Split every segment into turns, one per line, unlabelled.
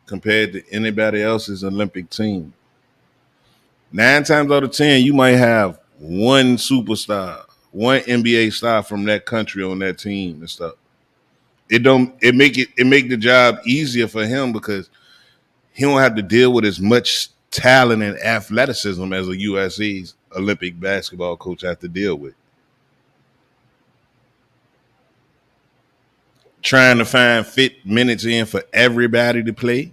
compared to anybody else's Olympic team. 9 times out of 10, you might have one superstar, one NBA star from that country on that team and stuff. It make the job easier for him because he don't have to deal with as much talent and athleticism as a USC's Olympic basketball coach has to deal with. Trying to find fit minutes in for everybody to play.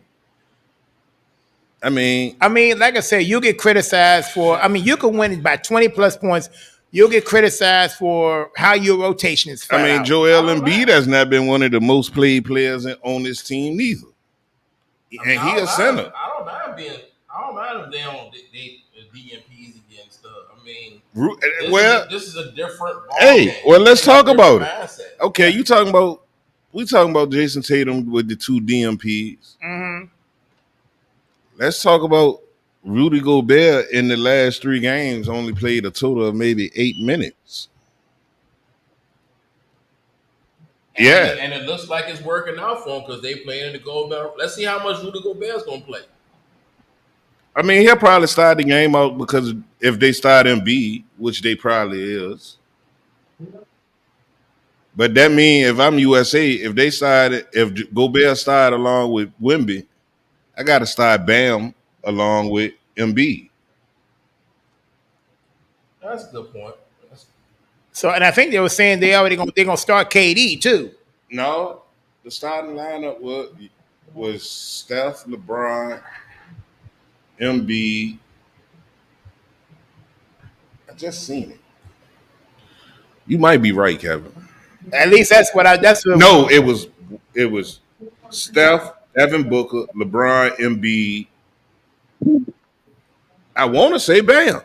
Like I said, you get criticized for. You can win by 20 plus points. You'll get criticized for how your rotation is flat out.
Joel Embiid has not been one of the most played players on this team neither. And he a center.
I don't mind if they on they DMPs against stuff. This is a different ball game.
Let's talk about it. Okay, we talking about Jason Tatum with the 2 DMPs.
Mm-hmm.
Let's talk about Rudy Gobert in the last 3 games only played a total of maybe 8 minutes.
And it looks like it's working out for him because they playing in the Gobert. Let's see how much Rudy Gobert's going to play.
He'll probably start the game out because if they start Embiid, which they probably is. But that means if I'm USA, if Gobert started along with Wemby, I got to start Bam along with Embiid.
That's a good point.
And I think they were saying they're gonna start KD too.
No, the starting lineup was Steph, LeBron, Embiid. I just seen it. You might be right, Kevin.
At least that's what.
No, it was Steph, Devin Booker, LeBron, Embiid. I want to say Bam.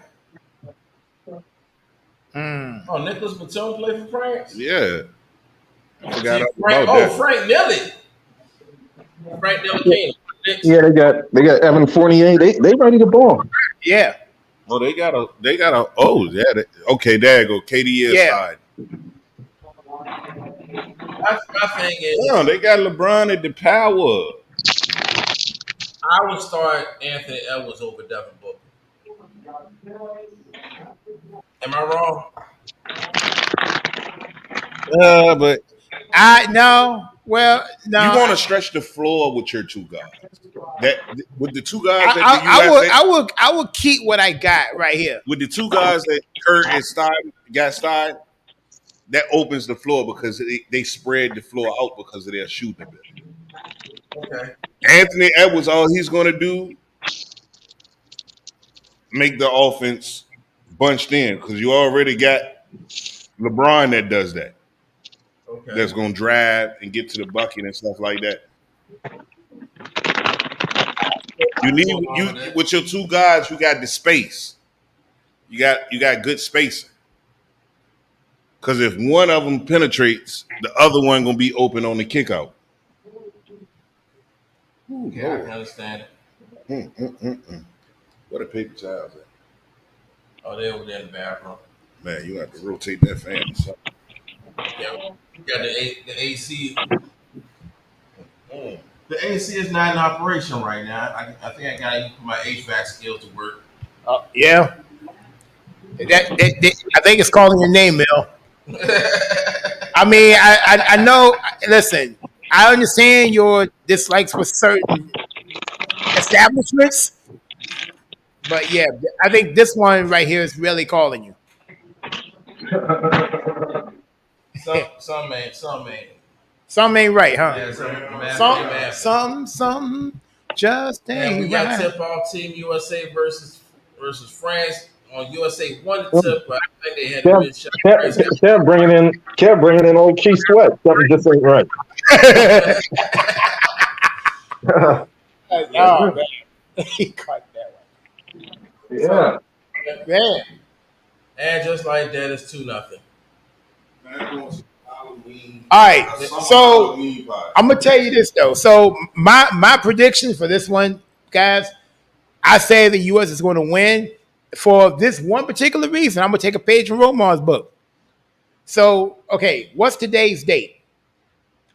Oh, Nicholas Batum play for France?
Yeah. I forgot
about that. Frank Ntilikina. Frank Ntilikina.
Yeah, they got Evan Fournier. They ready to ball.
Yeah.
Oh, they got a. Oh, yeah. Okay, there you go. KD is side.
My thing is.
No, they got LeBron at the power.
I would start Anthony Edwards over Devin Booker. Am I wrong?
But
no. Well, no.
You want to stretch the floor with your 2 guys. With the 2 guys
I would keep what I got right here.
With the 2 guys that Kurt and got started, that opens the floor because they spread the floor out because of their shooting ability.
Okay.
Anthony Edwards, all he's going to do, make the offense bunched in because you already got LeBron that does that. Okay. That's going to drive and get to the bucket and stuff like that. You need with your 2 guys, you got the space. You got good spacing. Because if one of them penetrates, the other one gonna be open on the kick out.
Ooh, yeah, I can understand it.
What are paper towels at?
Oh, they over there in the bathroom.
Man, you have to rotate that fan.
Yeah, you got the AC. The AC is not in operation right now. I think I gotta put my HVAC skills to work.
Yeah. I think it's calling your name, Mel. I know. Listen, I understand your dislikes for certain establishments, but yeah, I think this one right here is really calling you. Some ain't right, huh?
Yeah,
some just ain't right.
We got tip-off Team USA versus France. On USA won the tip, but I think they had a good shot.
Kev bringing in old Keith Sweat. Something just ain't right.
Oh, man. He caught that one.
Yeah.
Man.
And just like that, it's 2-0.
All right, so I'm gonna tell you this though. So my prediction for this one, guys, I say the U.S. is going to win for this one particular reason. I'm gonna take a page from Romar's book. So, okay, what's today's date?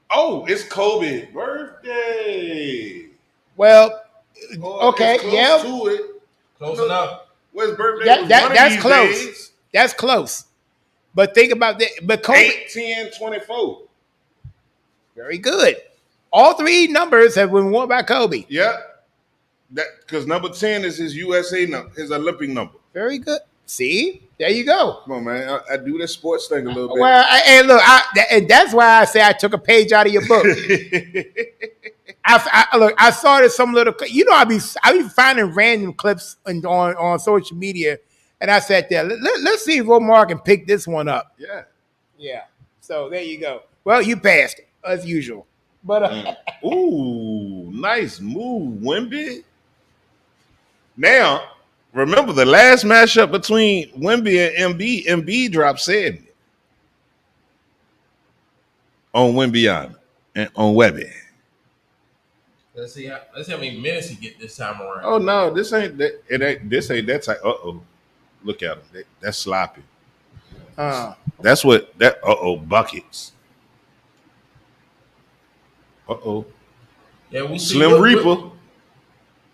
Oh, it's Kobe's birthday.
Well,
Or
okay,
it's close
yeah,
to it.
Close enough.
West birthday was one
that's
of these
close.
days.
That's close. But think about that. But Kobe,
8, 10, 24.
very good. All three numbers have been worn by Kobe.
Yeah. That because number 10 is his USA number, his Olympic number.
Very good. See, there you go.
Come on, man. I do that sports thing a little bit.
Well, and look, and that's why I say I took a page out of your book. Look, I saw this some little. I be finding random clips on social media, and I sat there. Let's see if Omar can pick this one up.
Yeah.
Yeah. So there you go. Well, you passed it as usual. But
Ooh, nice move, Wemby. Now, remember the last matchup between Wemby and Embiid. Embiid dropped 70 on Wembyana and on Webby.
Let's see how many minutes he get this time around.
Oh no, this ain't that. It ain't. This ain't that type. Look at him. That's sloppy. That's what that. Buckets.
Yeah, we see
Slim Reaper.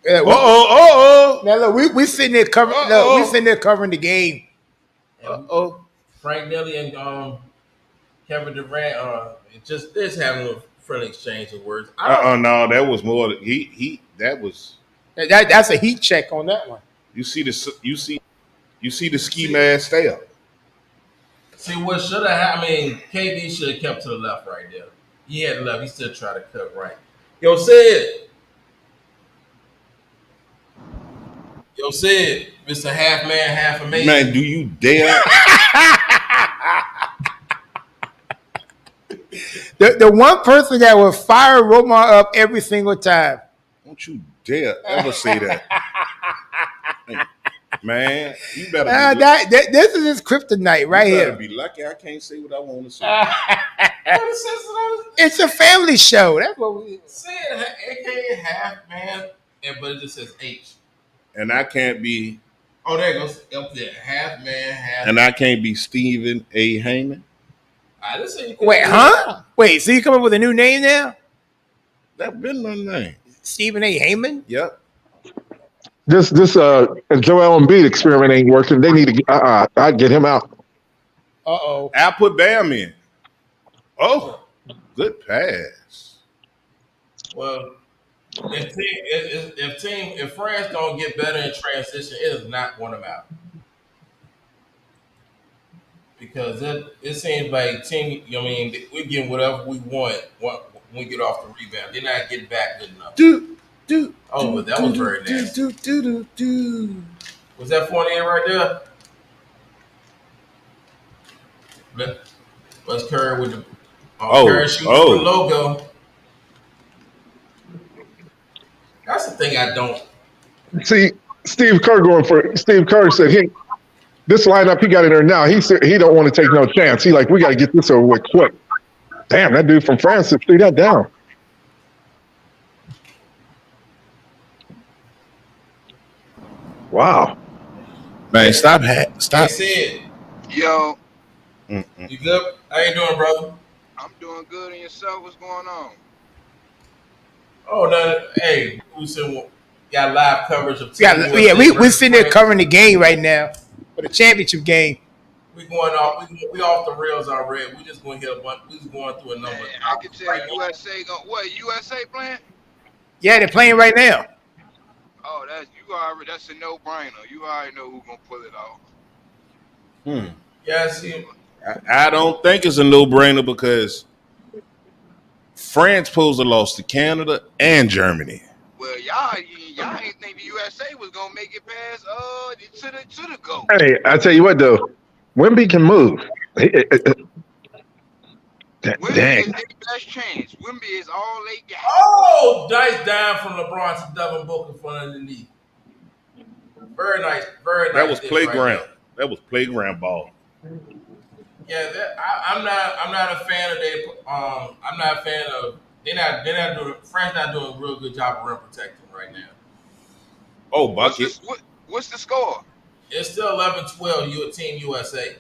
now look, we sitting there covering. We sitting there covering the game.
Frank Nelly and Kevin Durant just having a friendly exchange of words.
No, that was more. That was.
That's a heat check on that one.
You see the ski mask stay up.
See what should have happened? I mean, KD should have kept to the left right there. He had left. He still tried to cut right. Yo, Sid, Mr. Half Man, Half Amazing.
Man, do you dare?
The one person that will fire Romar up every single time.
Don't you dare ever say that. Man, you better
this is his kryptonite right
you
here.
better be lucky I can't say what I want to say.
It's a family show. That's what we
Sid, aka Half Man, but it just says H.
And I can't be.
Oh, there it goes up there. Half Man, Half.
And I can't be Stephen A. Heyman.
Wait, huh? Wait, so you come up with a new name now?
That's been my name.
Stephen A. Heyman?
Yep.
This Joel Embiid experiment ain't working. They need to. I'd get him out.
I'll put Bam in. Oh, good pass.
Well, if France don't get better in transition, it is not going to matter. Because it seems like team. I mean, we're getting whatever we want when we get off the rebound. They're not getting back good enough. But that was very nasty. Was that 48 right there? Let's Curry with the Curry shooting for the logo. That's the thing I don't
see. Steve Kerr said this lineup he got in there now. He said he don't want to take no chance. He we got to get this over with quick. Damn, that dude from France threw that down. Wow.
Man, stop.
Hey, Sid.
Yo.
You good? How you doing, brother?
I'm doing good. And yourself? What's going on?
Oh, no. Hey, we got live coverage of
we sitting there covering the game right now for the championship game.
We off the rails already. We just going to hit a bunch. We just going through a number.
Man, I can tell USA USA playing?
Yeah, they're playing right now.
Oh, that's a no-brainer. You already know who's gonna pull it off.
Yeah, see.
I don't think it's a no-brainer because France posed a loss to Canada and Germany.
Well, y'all ain't think the USA was gonna make it past to the goal.
Hey, I tell you what though, Wemby can move.
Wemby is their best chance. Wemby is all they got.
Oh, nice dime from LeBron to Devin Booker from underneath. Very nice.
That was playground. That was playground ball.
Yeah, I'm not a fan of I'm not a fan of. They're not doing. France not doing a real good job of rim protecting right now.
Oh, bucket.
What's the score?
It's still 11-12. You a Team USA.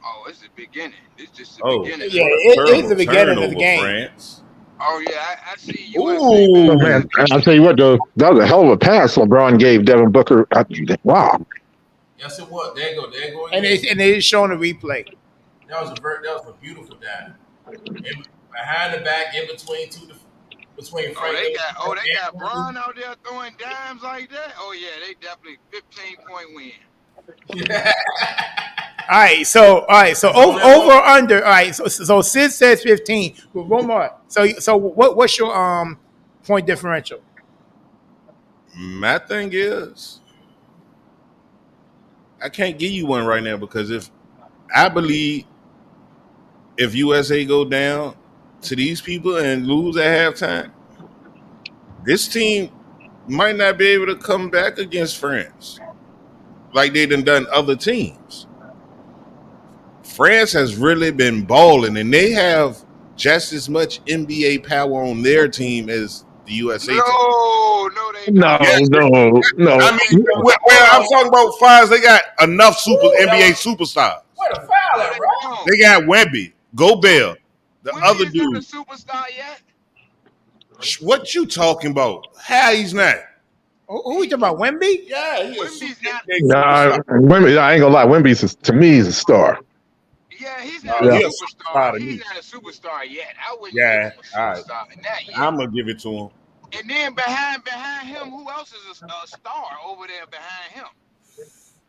Oh, it's the beginning. It's just the beginning.
Yeah, it's the beginning of the game.
France.
Oh yeah, I see USA.
Oh,
Ooh.
man, I'll tell you what, though, that was a hell of a pass LeBron gave Devin Booker. Wow.
Yes, it was. There you go. There you go.
And
Again.
they showing the replay.
That was a beautiful dive. Behind the back, in between between
Oh,
Frank.
they got Bron out there throwing dimes like that. Oh yeah, they definitely 15-point win.
All right, so over or under. All right, so Sid says 15. Well, one more. So what's your point differential?
My thing is, I can't give you one right now because if I believe if USA go down to these people and lose at halftime, this team might not be able to come back against France like they done other teams. France has really been balling, and they have just as much NBA power on their team as the USA team.
No, they
No,
don't.
Yes,
no.
I mean, well, I'm talking about fires. They got enough NBA superstars.
What a foul,
No,
at,
they
bro.
don't.
They got Wemby, Gobert, the
Wemby
other
is not a
dude.
superstar yet.
What you talking about? How he's not?
Who we talking about? Wemby?
Yeah, he
Wemby's not.
Nah, Wemby, I ain't gonna lie. Wemby's to me he's a star.
Yeah, he's
No,
not
he
a
a
superstar.
superstar to
He's
me.
not a superstar yet. I wouldn't
Yeah,
give him a
all right.
superstar in that yet.
I'm gonna give it to him.
And then behind him, who else is a star over there behind him?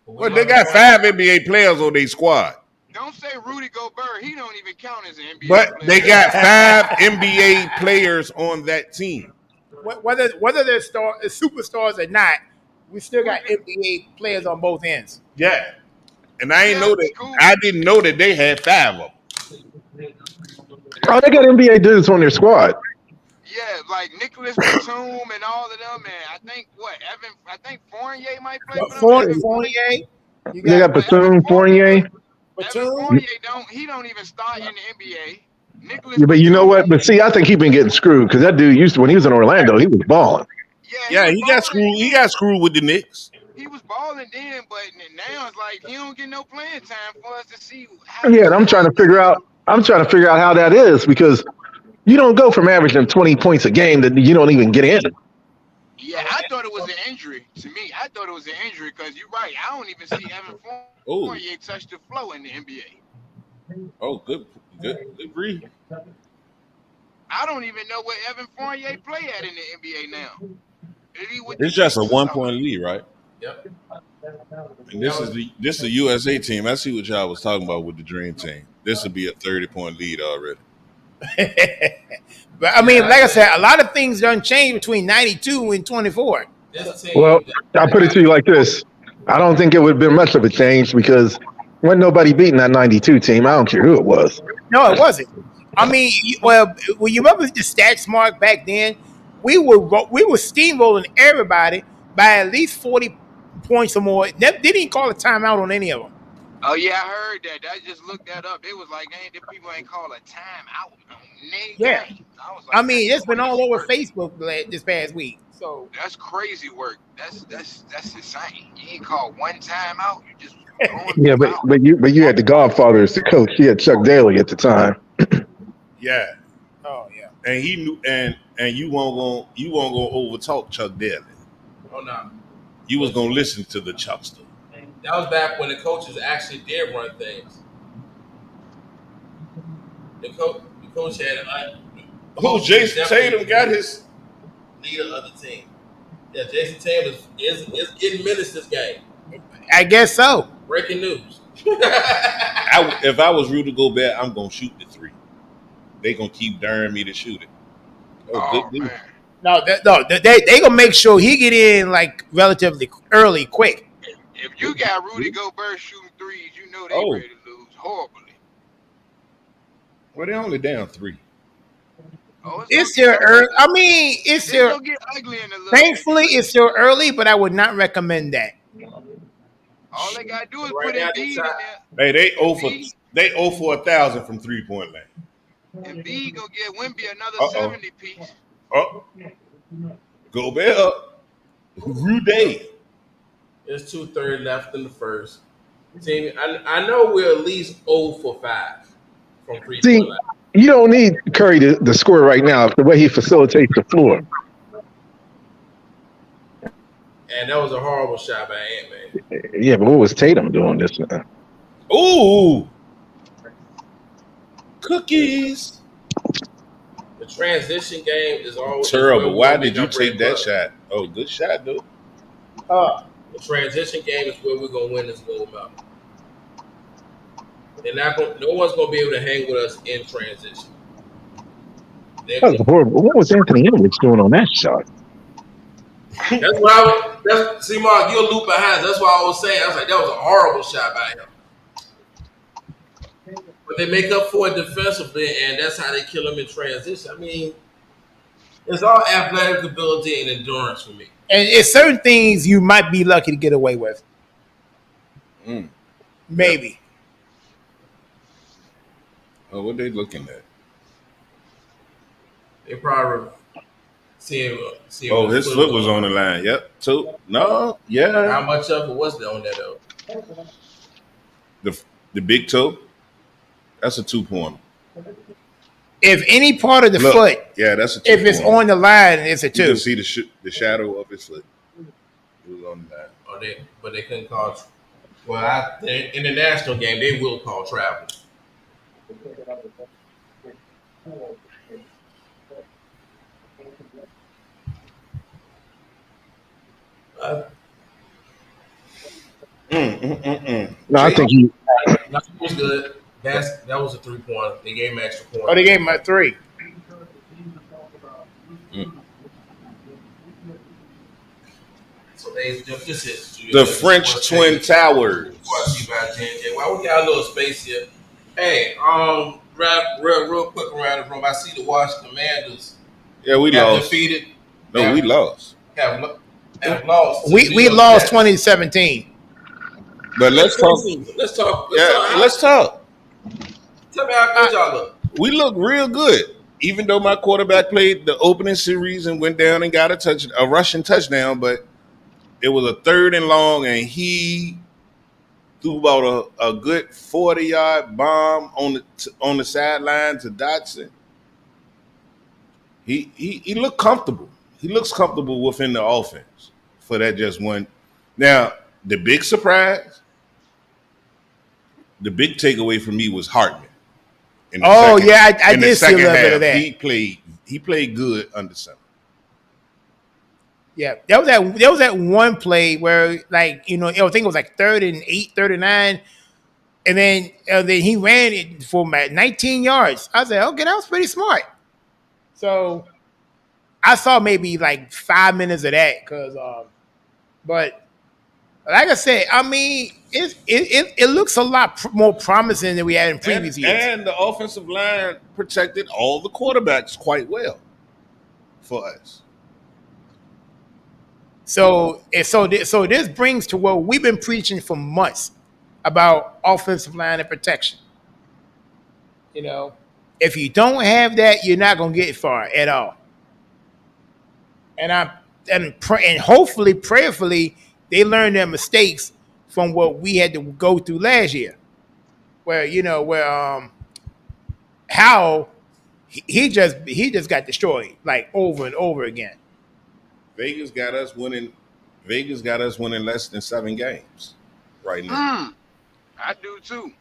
Well, they got 5 NBA players on their squad,
Don't say Rudy Gobert. He don't even count as an NBA
but
player.
they got 5 NBA players on that team.
Whether they're superstars or not, we still got NBA players on both ends.
Yeah, and I ain't
Yeah,
know that.
cool.
I didn't know that they had 5 of them.
Oh, they got NBA dudes on their squad.
Yeah, like Nicholas Batum and all of them, and I think Fournier might play for them.
Fournier, you
They got Batum, Fournier.
Evan
Batum.
Fournier don't even start in the NBA. Nicholas
Yeah, but you know
Batum,
what? But see, I think he's been getting screwed because that dude used to, when he was in Orlando, he was balling.
Yeah,
was
he got
balling
screwed. He
then.
got screwed with the Knicks.
He was balling then, but now it's like he don't get no playing time for us to see how.
Yeah, and I'm trying to figure out how that is because you don't go from averaging 20 points a game that you don't even get in.
Yeah, I thought it was an injury. To me, I thought it was an injury because you're right. I don't even see Evan Fournier touch the floor in the NBA.
Oh, good read.
I don't even know where Evan Fournier play at in the NBA now.
It's just a 1-point lead, right?
Yep.
And this is the USA team. I see what y'all was talking about with the Dream Team. This would be a 30-point lead already.
But I mean, like I said, a lot of things done changed between 92 and 24.
This team,
Well, I'll put it to you like this. I don't think it would have been much of a change because wasn't nobody beating that 92 team. I don't care who it was.
No, it wasn't. I mean, well, you remember the stats mark back then? We were steamrolling everybody by at least 40 points or more. They didn't call a timeout on any of them.
Oh yeah, I heard that. I just looked that up. It was like, the people ain't call a timeout.
Yeah.
I was like,
I mean, it's been all over Facebook this past week. So
that's crazy work. That's insane. You ain't called one timeout. You just
Yeah, but you had the Godfather as the coach. You had Chuck Daly at the time.
Yeah,
oh yeah.
and he knew, and you won't go overtalk Chuck Daly.
oh no,
You was gonna listen to the Chuckster.
that was back when the coaches actually did run things. The coach had
Who Jason Tatum got his?
leader of the team. Yeah, Jason Tatum is getting minutes this game.
I guess so.
Breaking news.
If I was Rudy Gobert, I'm gonna shoot the 3. They gonna keep daring me to shoot it.
Oh
Good
man.
No, they gonna make sure he get in like relatively early, quick.
If you got Rudy Gobert shooting threes, you know they
Oh.
ready to lose horribly.
Well, they only down 3.
Oh,
It's
gonna
still
get
early.
ugly.
I mean, it's
It's
still.
gonna get ugly in a little
Thankfully,
bit.
it's still early, but I would not recommend that.
All they gotta do is
Right
put
now,
Embiid in
the
there.
Hey, they 0 for 1,000 from 3-point line.
Embiid gonna get Wemby another
Uh-oh.
70 piece.
Oh, Gobert up. Rudy.
There's 2:30 left in the first. Team, I know we're at least 0 for 5 from 3-point line.
You don't need Curry to score right now. The way he facilitates the floor.
And that was a horrible shot by Ant-Man.
Yeah, but what was Tatum doing this?
Ooh, cookies.
The transition game is always
Terrible. Why did you take that shot? Oh, good shot, dude.
The transition game is where we're gonna win this gold medal. They're not going. No one's gonna be able to hang with us in transition.
That was horrible. What was Anthony Edwards doing on that shot?
That's what I was. See, Mark, you're a loop behind. That's what I was saying. I was like, that was a horrible shot by him. But they make up for it defensively, and that's how they kill him in transition. I mean, it's all athletic ability and endurance for me.
And it's certain things you might be lucky to get away with. Maybe.
Oh, what they looking at?
They probably see.
Oh, his foot was on the line. Yep. So no, yeah.
How much of it was there on that though?
The big toe. That's a 2-pointer.
If any part of the foot,
yeah, that's a 2-pointer.
If it's on the line, it's a 2.
You can see the shadow of his foot. It was on the line.
But they couldn't call. Well, in the national game, they will call travel.
No, I think he.
That was good. That was a 3-pointer. They gave him extra point.
Oh, they gave him a 3.
So they just hit
the French Twin Towers.
Why we got a little space here? Hey, real quick around the room. I see the Washington Commanders.
Yeah, we lost.
Defeated.
No, we lost.
Have lost.
We lost 2017.
But let's talk.
Let's talk.
Let's talk.
Tell me how good y'all look.
We look real good. Even though my quarterback played the opening series and went down and got a rushing touchdown, but it was a 3rd and long, and he threw about a good 40-yard bomb on the sideline to Dotson. He looked comfortable. He looks comfortable within the offense for that just one. Now, the big surprise, the big takeaway for me was Hartman.
I did see a little bit of that.
He played good under center.
Yeah, there was that one play where, like, I think it was like 3rd and 8, 3rd and 9, and then he ran it for 19 yards. I said, okay, that was pretty smart. So I saw maybe like 5 minutes of that, but like I said, I mean, it looks a lot more promising than we had in previous years.
And the offensive line protected all the quarterbacks quite well for us.
So this brings to what we've been preaching for months about offensive line and protection. If you don't have that, you're not going to get far at all. And hopefully, prayerfully, they learn their mistakes from what we had to go through last year, where Howell he just got destroyed like over and over again.
Vegas got us winning less than 7 games right now.
I do too.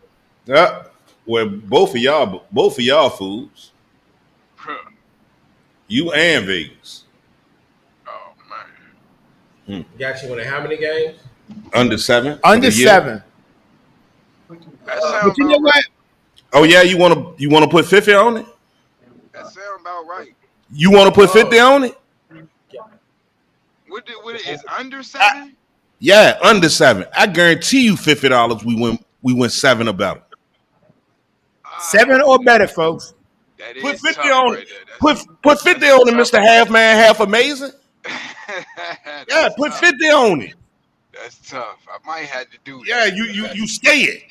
Yeah. Well, both of y'all fools. You and Vegas.
Oh man.
Got you winning how many games?
Under 7.
Under 7.
But
you know what?
Oh yeah, you wanna put 50 on it?
That sounds about right.
You wanna put 50 on it?
What is under 7?
Yeah, under 7. I guarantee you $50 we win 7 or better.
7 or better, folks.
Put 50 on it. Put 50 on it, Mr. Half Man, Half Amazing. Yeah, put 50 on it.
That's tough. I might have to do that.
Yeah, you scared.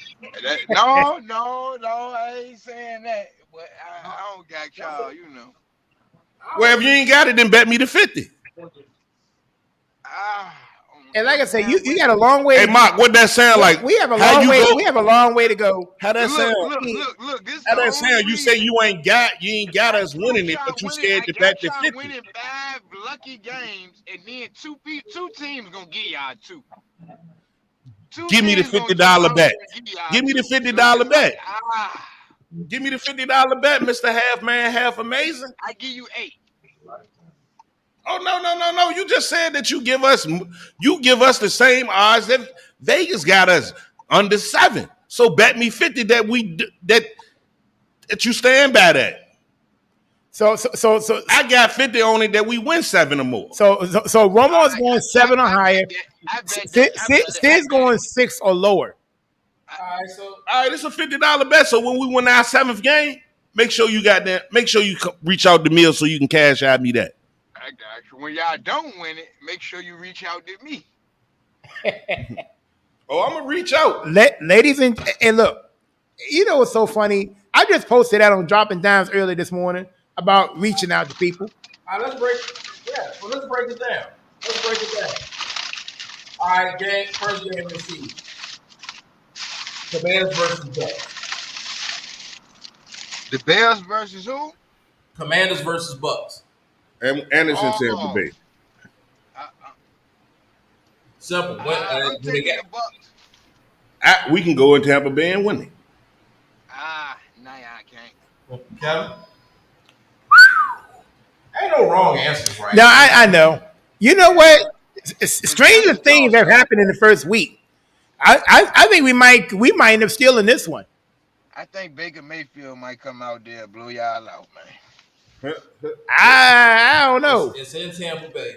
No, I ain't saying that. But I don't got y'all,
Well, if you ain't got it, then bet me the 50.
Oh
And like I said, you got a long way.
Hey, Mark, what that sound like?
We have a long way. We have a long way to go.
How that sound?
Look. This
How that sound? You say you ain't got us winning it, but you scared to bet the 50.
Winning 5 lucky games, and then two teams gonna get y'all two.
Give me the $50 bet. Give me the $50 bet. Give me the $50 bet, Mr. Half Man, Half Amazing.
I give you 8.
Oh no! You just said that you give us the same odds that Vegas got us under 7. So bet me 50 that you stand by that.
So
I got 50 on it that we win 7 or more.
So Romo's going 7 or higher. Sid's going 6 or lower.
All
right, it's a $50 bet. So when we win our 7th game, make sure you got that. Make sure you reach out to me so you can cash out me that.
I got you. When y'all don't win it, make sure you reach out to me.
Oh, I'm gonna reach out,
ladies and look. You know what's so funny? I just posted that on Dropping Dimes early this morning about reaching out to people.
All right, let's break it down. All right, first game of the season. Commanders versus Bucks.
The Bears versus who?
Commanders versus Bucks.
And it's in Tampa Bay.
Simple.
I'm taking the Bucks.
We can go in Tampa Bay and win it.
Nah, I can't.
Kevin? Ain't no wrong answers right
now. I know. You know what? Stranger things have happened in the first week. I think we might end up stealing this one.
I think Baker Mayfield might come out there and blow y'all out, man.
I don't know.
It's in Tampa Bay.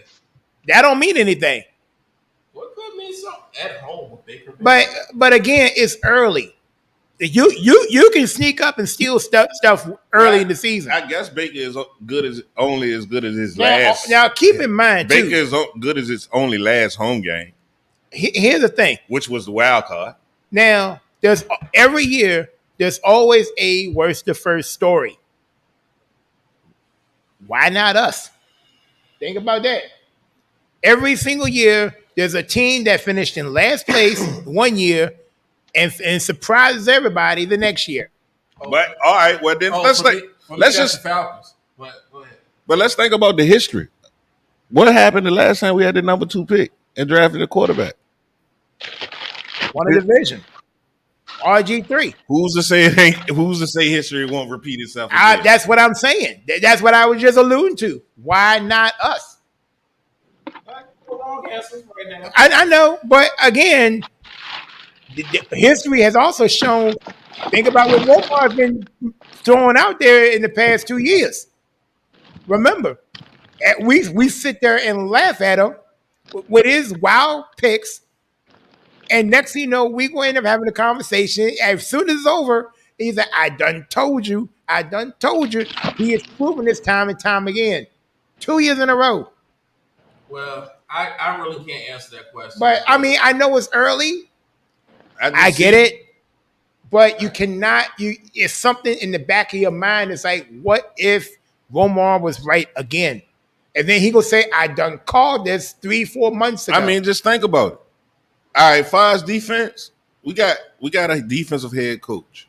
That don't mean anything.
What could mean something at home with Baker
Mayfield? But again, it's early. You can sneak up and steal stuff early in the season.
I guess Baker is only as good as his
now,
last.
Now keep in mind,
Baker is good as his only last home game.
Here's the thing,
which was the wild card.
Now every year there's always a worst to first story. Why not us? Think about that. Every single year there's a team that finished in last place one year. And surprises everybody the next year.
But all right, well then let's just
Falcons. Go ahead.
But let's think about the history. What happened the last time we had the number 2 pick and drafted a quarterback?
Won a division. RG3.
Who's to say history won't repeat itself again?
That's what I'm saying. That's what I was just alluding to. Why not us? I know, but again. History has also shown. Think about what Wolfhard has been throwing out there in the past 2 years. Remember, we sit there and laugh at him with his wild picks, and next thing you know, we're going to end up having a conversation. As soon as it's over, he's like, "I done told you. He has proven this time and time again, 2 years in a row.
Well, I really can't answer that question.
But I mean, I know it's early. I get it, but you cannot. It's something in the back of your mind. It's like, what if Romar was right again? And then he gonna say, "I done called this 3-4 months ago."
I mean, just think about it. All right, Fire's defense. We got a defensive head coach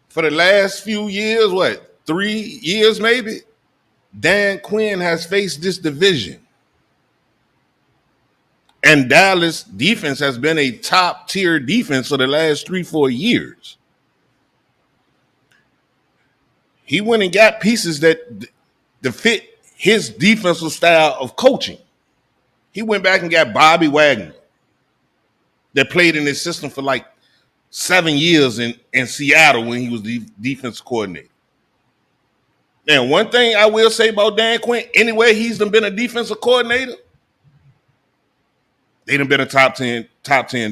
for the last few years. What, 3 years maybe? Dan Quinn has faced this division. And Dallas defense has been a top tier defense for the last 3-4 years. He went and got pieces that fit his defensive style of coaching. He went back and got Bobby Wagner that played in his system for like 7 years in Seattle when he was the defensive coordinator. Now, one thing I will say about Dan Quinn, anyway, he's been a defensive coordinator. They done been a top 10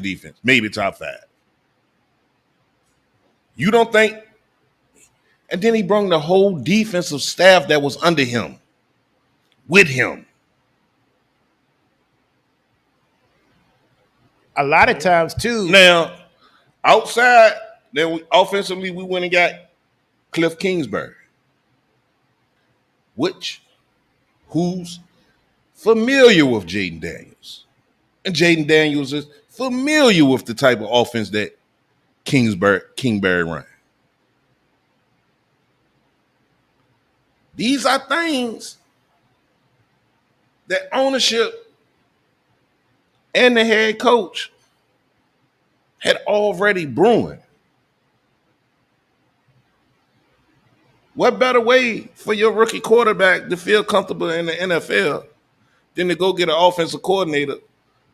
defense, maybe top 5. You don't think? And then he brought the whole defensive staff that was under him with him.
A lot of times too.
Now, outside, then offensively, we went and got Cliff Kingsbury, who's familiar with Jaden Daniels. And Jaden Daniels is familiar with the type of offense that Kingsbury run. These are things that ownership and the head coach had already brewing. What better way for your rookie quarterback to feel comfortable in the NFL than to go get an offensive coordinator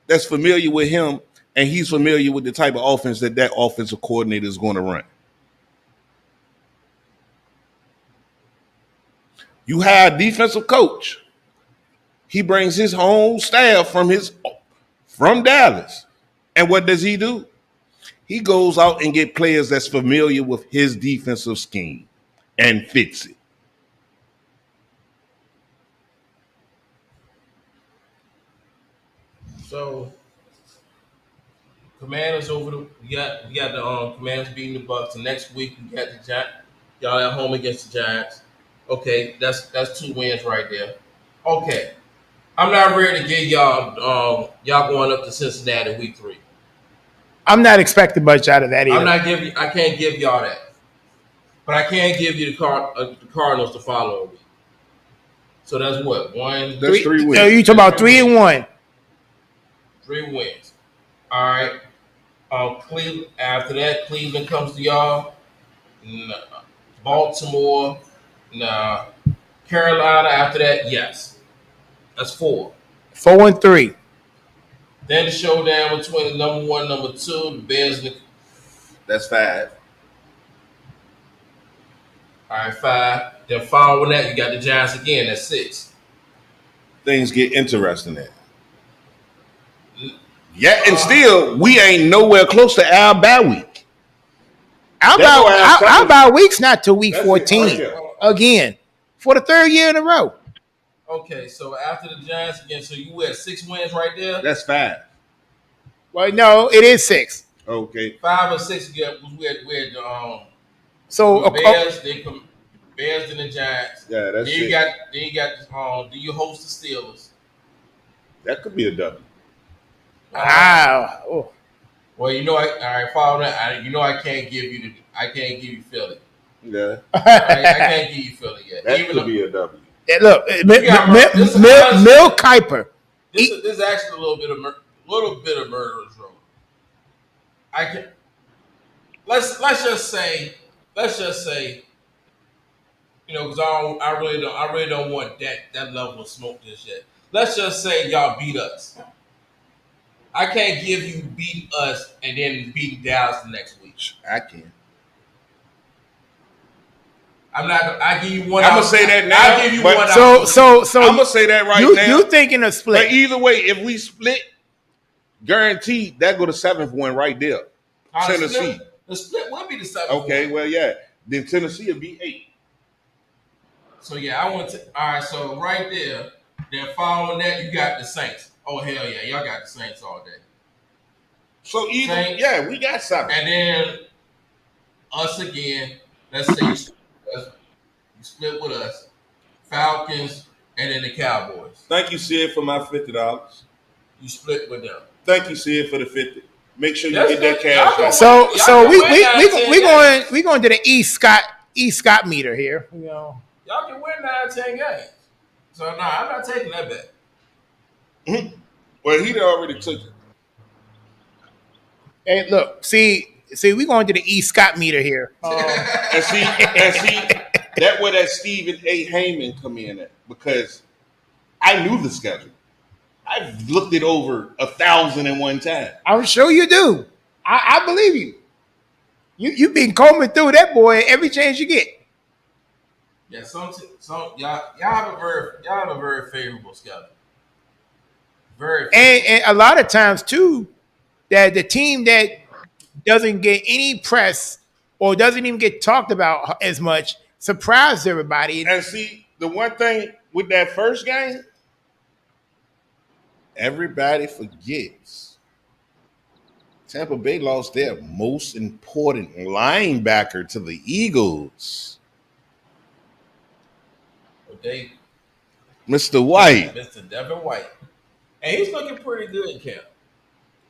that's familiar with him and he's familiar with the type of offense that offensive coordinator is going to run? You hire a defensive coach. He brings his whole staff from Dallas. And what does he do? He goes out and get players that's familiar with his defensive scheme and fits it.
So Commanders we got the Commanders beating the Bucks. And next week we got the Giants. Y'all at home against the Giants. Okay, that's 2 wins right there. Okay. I'm not ready to give y'all y'all going up to Cincinnati week 3.
I'm not expecting much out of that either.
I can't give y'all that. But I can give you the Cardinals the following week. So that's what?
That's 3 wins.
So you talking about 3-1.
3 wins. All right. Cleveland. After that, Cleveland comes to y'all. Baltimore. Carolina. After that, yes. That's 4.
4-3.
Then the showdown between the number 1 and number 2, the Bears.
That's 5.
All right, 5. Then following that, you got the Giants again. That's 6.
Things get interesting there. Yeah, and still, we ain't nowhere close to our bye week.
Our bye week's not till week 14. Again, for the 3rd year in a row.
Okay, so after the Giants again, so you had 6 wins right there?
That's 5.
Well, no, it is 6.
Okay.
5 or 6 we had the
So
Bears, Bears and the Giants.
Yeah, that's
then you got do you host the Steelers?
That could be a W.
Wow. Oh.
Well, follow that. I can't give you Philly.
Yeah.
I can't give you Philly yet.
That could be a W.
Look, Mel Kiper.
This is actually a little bit of murderer's row. I can. Let's just say, because I really don't want that level of smoke just yet. Let's just say y'all beat us. I can't give you beat us and then beat Dallas the next week.
I can.
I give you one.
I'm gonna say that now.
I give you one.
So
I'm gonna say that now.
You thinking a split?
But either way, if we split, guaranteed that go to 7th one right there. Tennessee.
The split will be the 7th.
Okay, well, yeah. Then Tennessee will be 8.
So yeah, I want to. All right, so right there. Then following that, you got the Saints. Oh hell yeah, y'all got the Saints all day.
So either
Saints,
yeah, we got 7.
And then us again. Let's say you split with us, Falcons, and then the Cowboys.
Thank you, Sid, for my $50.
You split with them.
Thank you, Sid, for the 50. Make sure you
That's
get that
good.
cash.
Y'all
Right.
So we going to the East Scott meter here.
Y'all can win 9-10 games. So no, I'm not taking that bet.
Well, he already took it.
Hey, look, see, we going to the East Scott meter here.
and see, that where that Stephen A. Heyman come in at, because I knew the schedule. I've looked it over 1,001 times.
I'm sure you do. I believe you. You've been combing through that boy every chance you get.
Yeah, some y'all have a very favorable schedule. Very favorable.
And a lot of times too, that the team that doesn't get any press or doesn't even get talked about as much surprised everybody.
And see, the one thing with that first game, everybody forgets. Tampa Bay lost their most important linebacker to the Eagles. Mr. White.
Mr. Devin White. And he's looking pretty good in camp.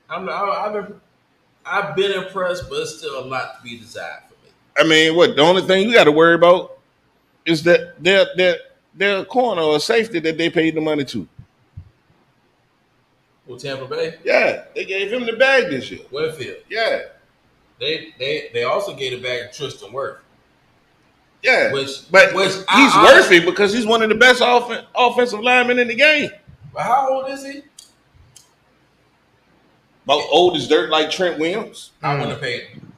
I've been impressed, but it's still a lot to be desired for me.
I mean, what the only thing you got to worry about is that their corner or safety that they paid the money to.
With Tampa Bay,
Yeah, they gave him the bag this year.
Winfield,
Yeah,
they also gave it back to Tristan Wirth.
yeah.
Which
He's worth it because he's one of the best offensive linemen in the game.
But how old is he?
About old as dirt, like Trent Williams.
I wouldn't have paid him.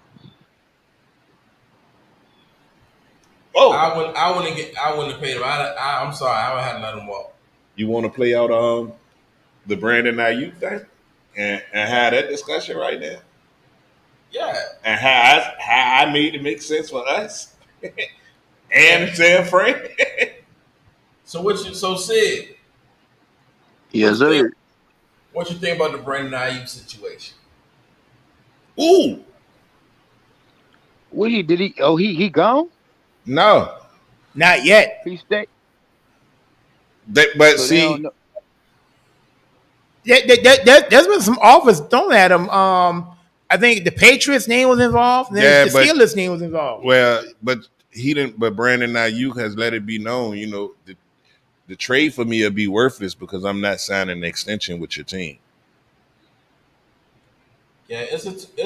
Oh,
I wouldn't have paid him. I'm sorry, I would have let him walk.
you want to play out the Brandon Ayuk thing and have that discussion right now?
Yeah.
And how I made it make sense for us and San Fran.
So Sid,
Yes, sir.
what you think about the Brandon Ayuk situation?
Ooh,
What did he? Oh, he gone.
No, not yet.
He stayed.
but
So they
see,
don't know.
There's been some offers thrown at him. I think the Patriots' name was involved. And then the Steelers' name was involved.
well, but he didn't. But Brandon Ayuk has let it be known, the trade for me will be worthless because I'm not signing an extension with your team.
Yeah, it's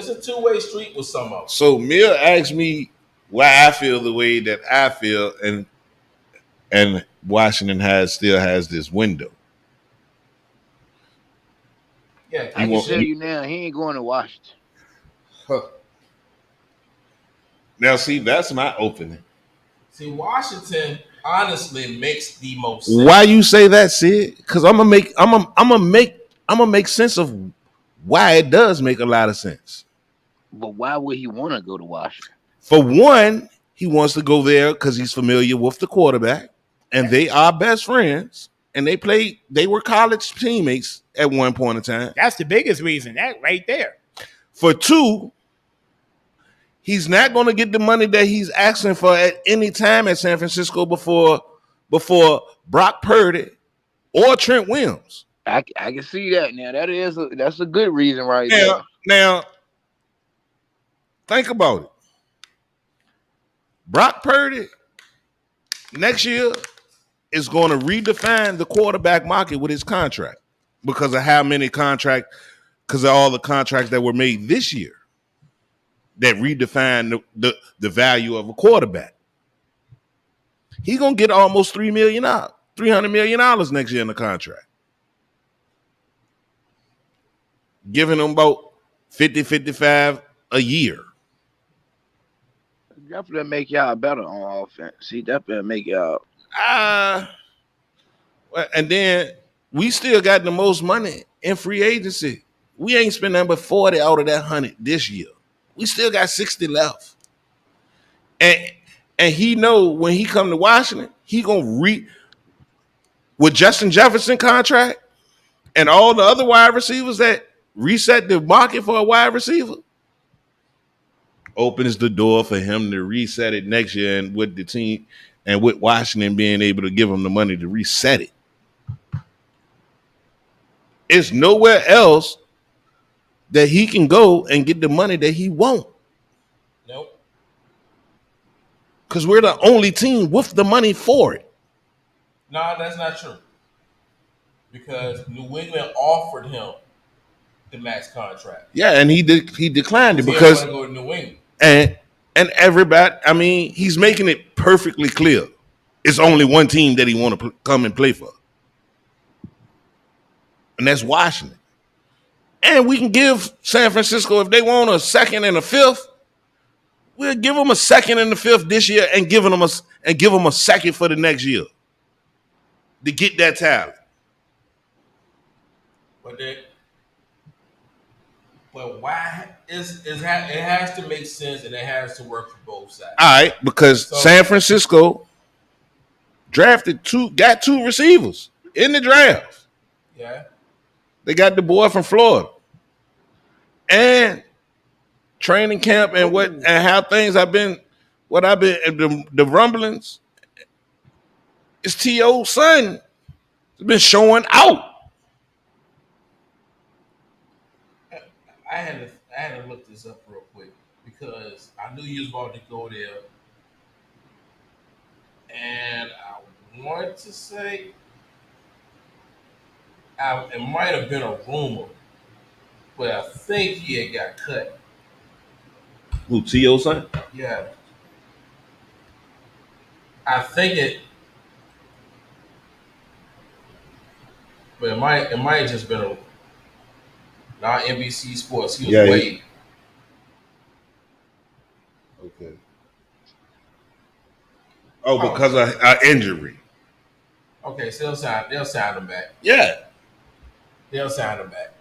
a two-way street with some of them.
So Mill asked me why I feel the way that I feel, and Washington still has this window.
Yeah,
I can tell you now, he ain't going to Washington.
Huh. Now, see, that's my opening.
See, Washington honestly makes the most sense.
Why you say that, Sid? Because I'm gonna make sense of why it does make a lot of sense.
But why would he want to go to Washington?
For one, he wants to go there because he's familiar with the quarterback, and they are best friends, and they were college teammates at one point in time.
That's the biggest reason. That right there.
For two, he's not going to get the money that he's asking for at any time at San Francisco before Brock Purdy or Trent Williams.
I can see that now. That's a good reason right there.
Now, think about it. Brock Purdy next year is going to redefine the quarterback market with his contract because of all the contracts that were made this year that redefine the value of a quarterback. He's going to get almost $300 million next year in the contract. Giving him about 50, 55 a year.
Definitely make y'all better on offense. See, definitely make y'all.
And then we still got the most money in free agency. We ain't spent number 40 out of that 100 this year. We still got 60 left. And he know when he come to Washington, he gonna with Justin Jefferson contract and all the other wide receivers that reset the market for a wide receiver, opens the door for him to reset it next year, and with the team and with Washington being able to give him the money to reset it. It's nowhere else that he can go and get the money that he wants.
Nope.
Because we're the only team with the money for it.
No, that's not true. Because New England offered him the max contract.
Yeah, and he declined it
He
because
didn't want to go to New England.
and everybody, I mean, he's making it perfectly clear. It's only one team that he want to come and play for. And that's Washington. And we can give San Francisco, if they want a second and a fifth, we'll give them a second and a fifth this year and give them a second for the next year to get that talent.
But why it has to make sense and it has to work for both sides.
All right, because San Francisco got two receivers in the draft.
Yeah.
They got the boy from Florida. And training camp and how things have been, the rumblings, it's T.O.'s son has been showing out.
I had to look this up real quick because I knew you was about to go there, and I want to say it might have been a rumor, but I think he had got cut.
Who T.O. son?
Yeah, I think it, but it might have just been a not NBC Sports. He was
Yeah,
waived.
Okay. Oh, because of injury.
Okay, so they'll sign him back.
Yeah.
They'll sign him back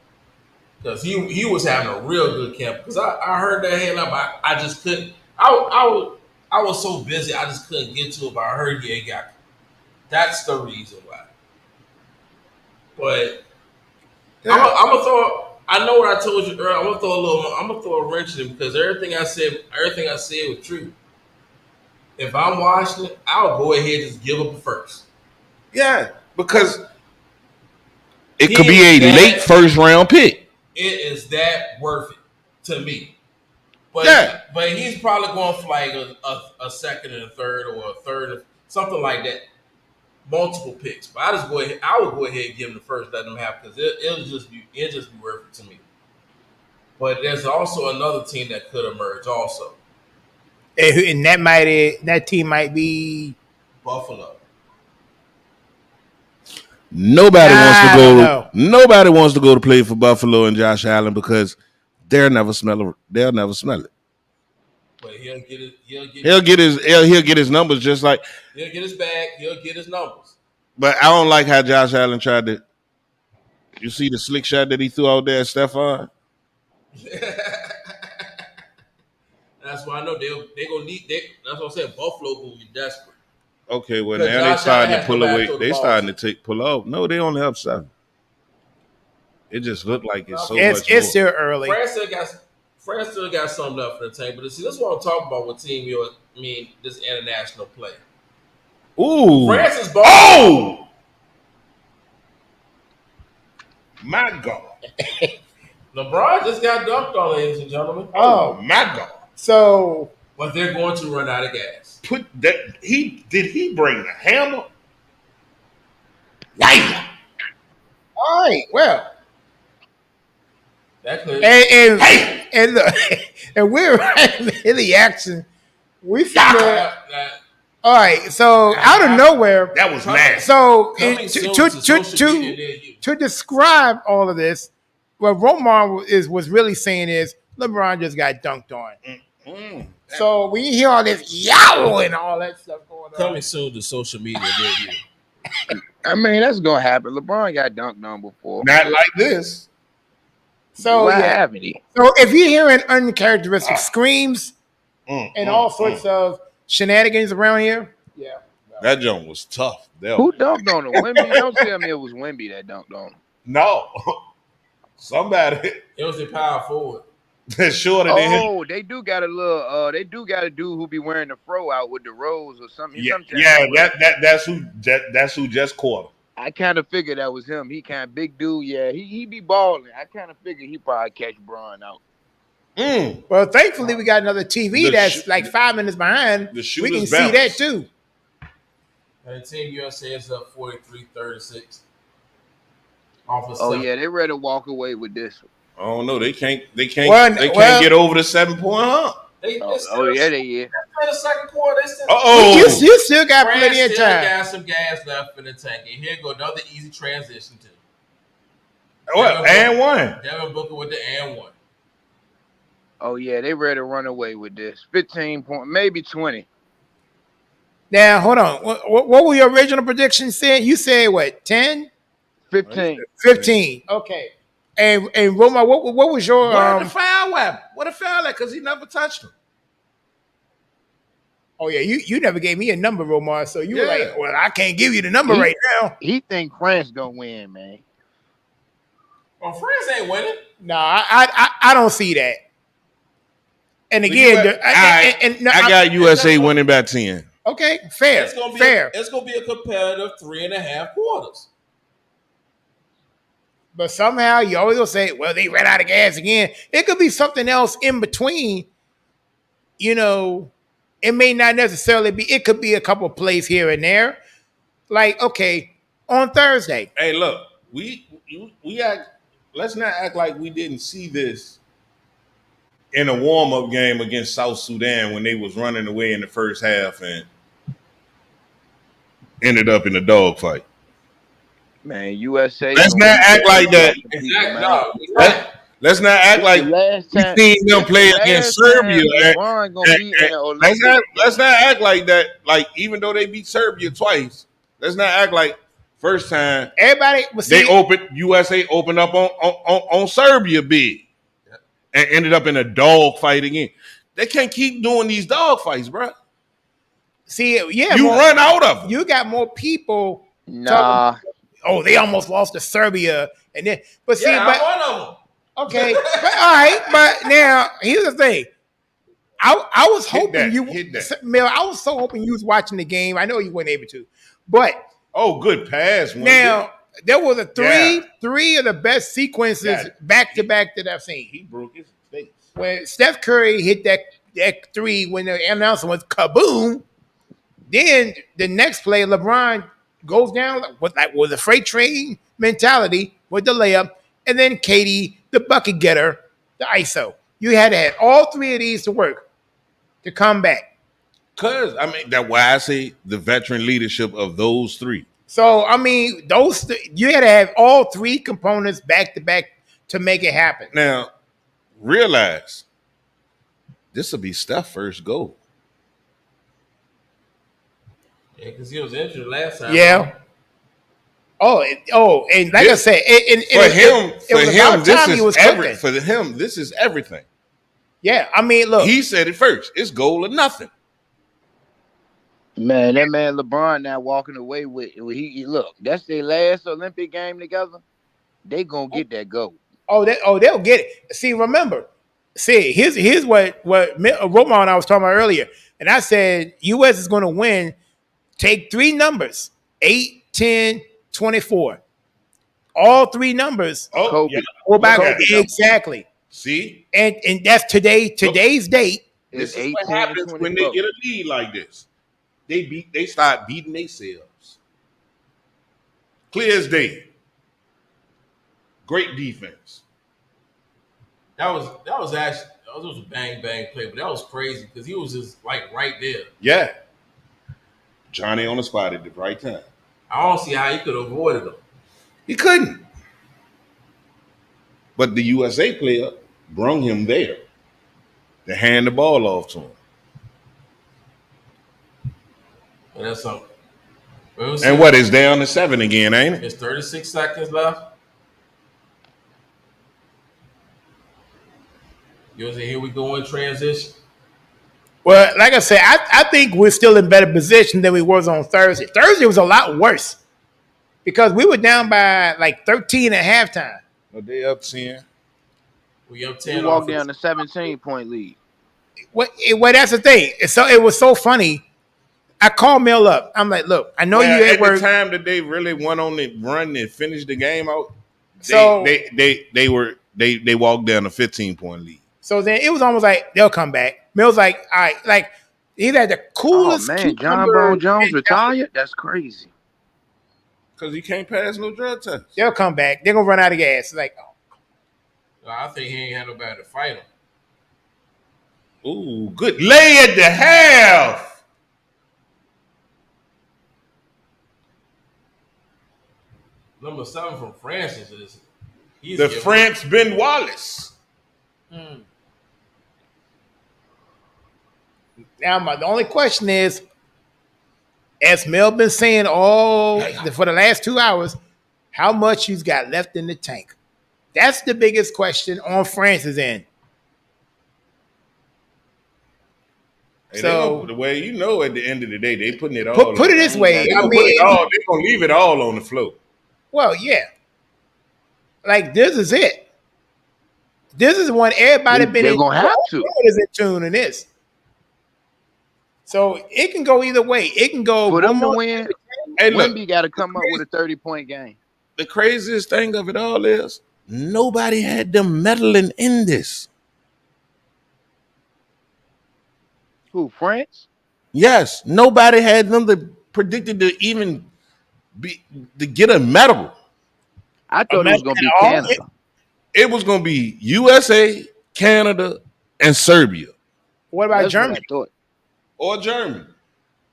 because he was having a real good camp. Because I heard that headline, but I just couldn't. I was so busy, I just couldn't get to it. But I heard he ain't got. That's the reason why. But I'm gonna throw. I know what I told you earlier. I'm gonna throw a wrench in him because everything I said was true. If I'm Washington, I'll go ahead and just give up the first.
Yeah, because it
He
could be a
is that-
late first round pick.
It is that worth it to me. But
Yeah.
but he's probably going for like a second and a third or a third, something like that. Multiple picks. But I would go ahead and give him the first, let them have because it'll just be worth it to me. But there's also another team that could emerge also.
And that team might be
Buffalo.
Nobody wants to
I
go.
don't know.
Nobody wants to go to play for Buffalo and Josh Allen because they'll never smell it.
But he'll get it.
He'll get his numbers just like.
He'll get his bag. He'll get his numbers.
But I don't like how Josh Allen tried to. You see the slick shot that he threw out there at Stephon?
That's why I know they gonna need. That's what I'm saying. Buffalo will be desperate.
Okay, well
Because
now they
Josh
starting
Allen
to pull
has to go
away.
back to the
They
ball.
starting to pull off. No, they only up 7. It just looked like it's so
it's
much more.
still early.
France still got something left for the tank. But see, this is what I'm talking about with this international play.
Ooh.
France is ball.
Oh! My God.
LeBron just got dunked on, ladies and gentlemen.
Oh,
My God.
so
But they're going to run out of gas.
Put that did he bring the hammer? Yeah.
all right, well,
That could.
and look, and we're right in the action. We figured, all right. So out of nowhere,
That was nasty.
so
Coming soon to social media near you.
to describe all of this, what Romar was really saying is LeBron just got dunked on. So when you hear all this yow and all that stuff going on,
Coming soon to social media near you.
I mean, that's gonna happen. LeBron got dunked on before.
Not like this.
so
Why
yeah.
haven't he?
So if you're hearing uncharacteristic screams and all sorts of shenanigans around here, yeah.
That joint was tough.
Who dunked on him? Wemby? Don't tell me it was Wemby that dunked on him.
No. Somebody
It was a power forward.
that's shorter than him.
Oh, they do got a little. They do got a dude who be wearing the fro out with the rose or something.
That's who just caught him.
I kind of figured that was him. He kind of big dude. Yeah, he be balling. I kind of figured he probably catch Braun out.
Well, thankfully we got another TV
The
that's
sh-
like 5 minutes behind.
The
We
shooter's
can see
bounce.
that too.
And Team USA is up 43-36. Off of
Oh
seven.
yeah, they ready to walk away with this.
I don't know. They can't
Well,
get over the 7-point hump.
They
Oh
still,
yeah, they yeah.
in the second quarter. They still.
Uh-oh.
You still got
France
plenty of
still
time.
got some gas left in the tank. And here go another easy transition to
What? And one.
Devin Booker with the and one.
Oh yeah, they ready to run away with this. 15 point, maybe 20.
Now hold on. What were your original predictions saying? You said what? 10?
15.
15. Okay. And Roma, what was your
Where the foul at? What a foul at? Because he never touched him.
Oh yeah, you never gave me a number, Romar. So you were
Yeah.
like, well, I can't give you the number
He-
right now.
He think France gonna win, man.
Well, France ain't winning.
No, I don't see that. And
So
again,
you got- I got USA winning by 10.
okay, fair,
It's gonna be
fair.
it's gonna be a competitive 3.5 quarters.
But somehow you always will say, well, they ran out of gas again. It could be something else in between. You know, it may not necessarily be, it could be a couple plays here and there. Like, okay, on Thursday.
Hey, look, we act. Let's not act like we didn't see this in a warm-up game against South Sudan when they was running away in the first half and ended up in a dogfight.
Man, USA.
Let's not act like that.
Exactly. No,
Let's not act like we seen them play against Serbia. Let's not act like that. Like, even though they beat Serbia twice, let's not act like first time
everybody was
USA opened up on Serbia big and ended up in a dog fight again. They can't keep doing these dog fights, bro.
See, yeah,
you run out of them.
You got more people.
Nah.
They almost lost to Serbia, and then but see,
yeah,
but
I'm one of them.
Okay, but all right, but now here's the thing. I was hoping Mel. I was so hoping you was watching the game. I know you weren't able to, but
good pass.
Now there was a three of the best sequences back to back that I've seen.
He broke his face
when Steph Curry hit that three when the announcement was kaboom. Then the next play, LeBron goes down with a freight train mentality with the layup, and then Katie, the bucket getter, the ISO. You had to have all three of these to work to come back.
Because, that's why I say the veteran leadership of those three.
So, you had to have all three components back to back to make it happen.
Now, realize this will be Steph's first goal.
Yeah, because he was injured last time.
Yeah. And like I said,
for him, this is everything.
Yeah, look.
He said it first. It's goal or nothing.
Man, that man LeBron now walking away with he look. That's their last Olympic game together. They gonna get that goal.
They'll get it. See, remember. Here's what Roman and I was talking about earlier, and I said U.S. is going to win. Take three numbers: 8, 10, 24. All three numbers. Go back exactly.
See,
and that's today's date.
This is what happens when they get a lead like this. They start beating themselves. Clear as day. Great defense.
That was a bang play, but that was crazy because he was just like right there.
Yeah. Johnny on the spot at the right time.
I don't see how he could have avoided him.
He couldn't. But the USA player brung him there to hand the ball off to him.
And that's something.
And what is down to 7 again, ain't it?
There's 36 seconds left. You say here we go in transition.
Well, like I said, I think we're still in better position than we was on Thursday. Thursday was a lot worse because we were down by like 13 at halftime.
Are they up 10?
We up 10.
We walked down a 17-point lead.
Well, that's the thing. It was so funny. I called Mel up. I'm like, look, I know you at work.
The time that they really went on the run and finished the game out, they walked down a 15-point lead.
So then it was almost like they'll come back. Mel's like, all right, like he's had the coolest.
Oh man, John Bone Jones retired? That's crazy.
Because he can't pass no drug test.
They'll come back. They're gonna run out of gas. Like,
I think he ain't had nobody to fight him.
Ooh, good lay at the half.
Number 7 from Francis is
the France Ben Wallace.
Now, the only question is, as Mel been saying for the last 2 hours, how much he's got left in the tank. That's the biggest question on France's end.
Hey, so the way at the end of the day, they putting it all.
Put it this way,
they're gonna leave it all on the floor.
Well, yeah, like this is it. This is when everybody
they're gonna have to
is in tune in this. So it can go either way. It can go
for them to win. Hey, Wemby got to come up with a 30-point game.
the craziest thing of it all is nobody had them meddling in this.
Who, France?
Yes, nobody had them to predicted to even be to get a medal.
I thought it was gonna be
Imagine all
Canada.
It was going to be USA, Canada, and Serbia
What about
That's
Germany?
what I thought.
or Germany.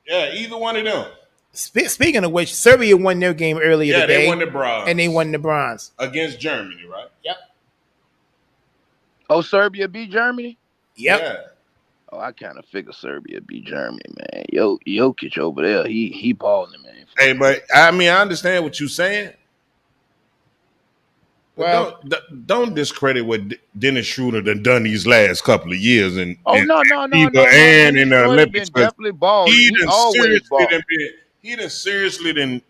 Yeah, either one of them.
Speaking of which, Serbia won their game earlier
Yeah,
today,
they won the bronze
and they won the bronze.
against Germany, right?
Yep.
Oh, Serbia beat Germany?
Yep.
Yeah.
Oh, I kind of figured Serbia beat Germany, man. Jokic over there, he balling, man.
Hey, but I mean, I understand what you're saying.
Well-
Well, don't discredit what Dennis Schroeder done these last couple of years, and
Oh
and
no.
either and in the
Jordan
Olympics.
been definitely balling.
He
He
done
always
seriously
ball.
he done seriously done.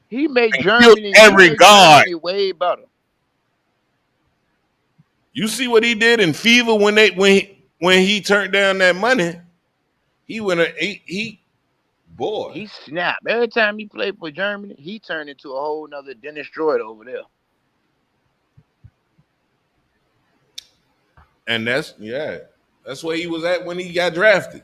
He made
and
Germany
killed every
he made
god.
Germany way better.
You see what he did in FIBA when he turned down that money. He went boy.
He snapped. Every time he played for Germany, he turned into a whole nother Dennis Schroeder over there.
And that's where he was at when he got drafted.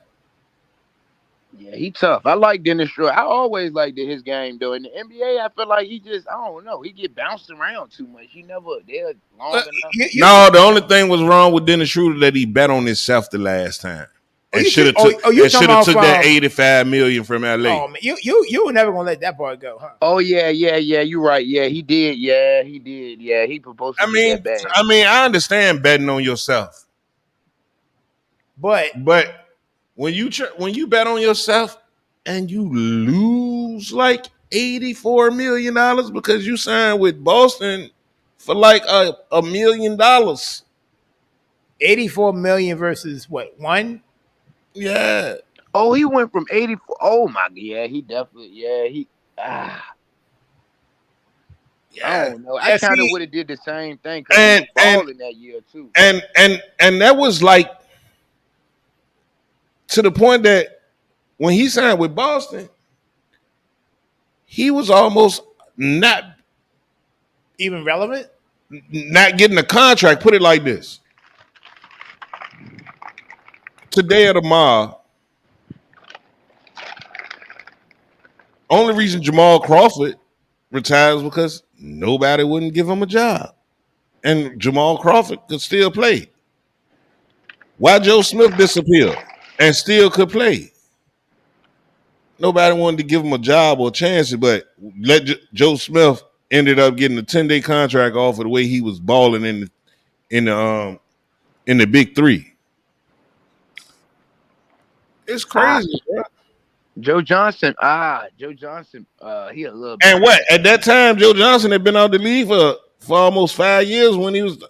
Yeah, he tough. I like Dennis Schroeder. I always liked his game though. In the NBA, I feel like he just, I don't know, he get bounced around too much. He never there long enough.
No, the only thing was wrong with Dennis Schroeder that he bet on himself the last time. And
you
should have
think-
took,
oh, you
and
talking
should have
about
took that
from-
$85 million from LA.
Oh man, you were never gonna let that boy go, huh?
Oh yeah. You right. Yeah, he did. Yeah, he did. Yeah, he proposed to get that bad.
I understand betting on yourself,
But
but when you bet on yourself and you lose like $84 million because you signed with Boston for like $1 million.
84 million versus what, one?
Yeah.
Oh, he went from 84. Oh my God. Yeah, he definitely. Yeah, he. I don't know. I
Yeah,
kind of
see-
would have did the same thing because
And-
he was
and-
balling that year too.
And that was like to the point that when he signed with Boston, he was almost not
Even relevant?
getting a contract. Put it like this. Today or tomorrow, only reason Jamal Crawford retires because nobody wouldn't give him a job. And Jamal Crawford could still play. Why Joe Smith disappeared and still could play? Nobody wanted to give him a job or a chance, but Joe Smith ended up getting a 10-day contract off of the way he was balling in the Big Three. It's crazy, bro.
Joe Johnson. He a little.
And what at that time, Joe Johnson had been out the league for almost 5 years when he was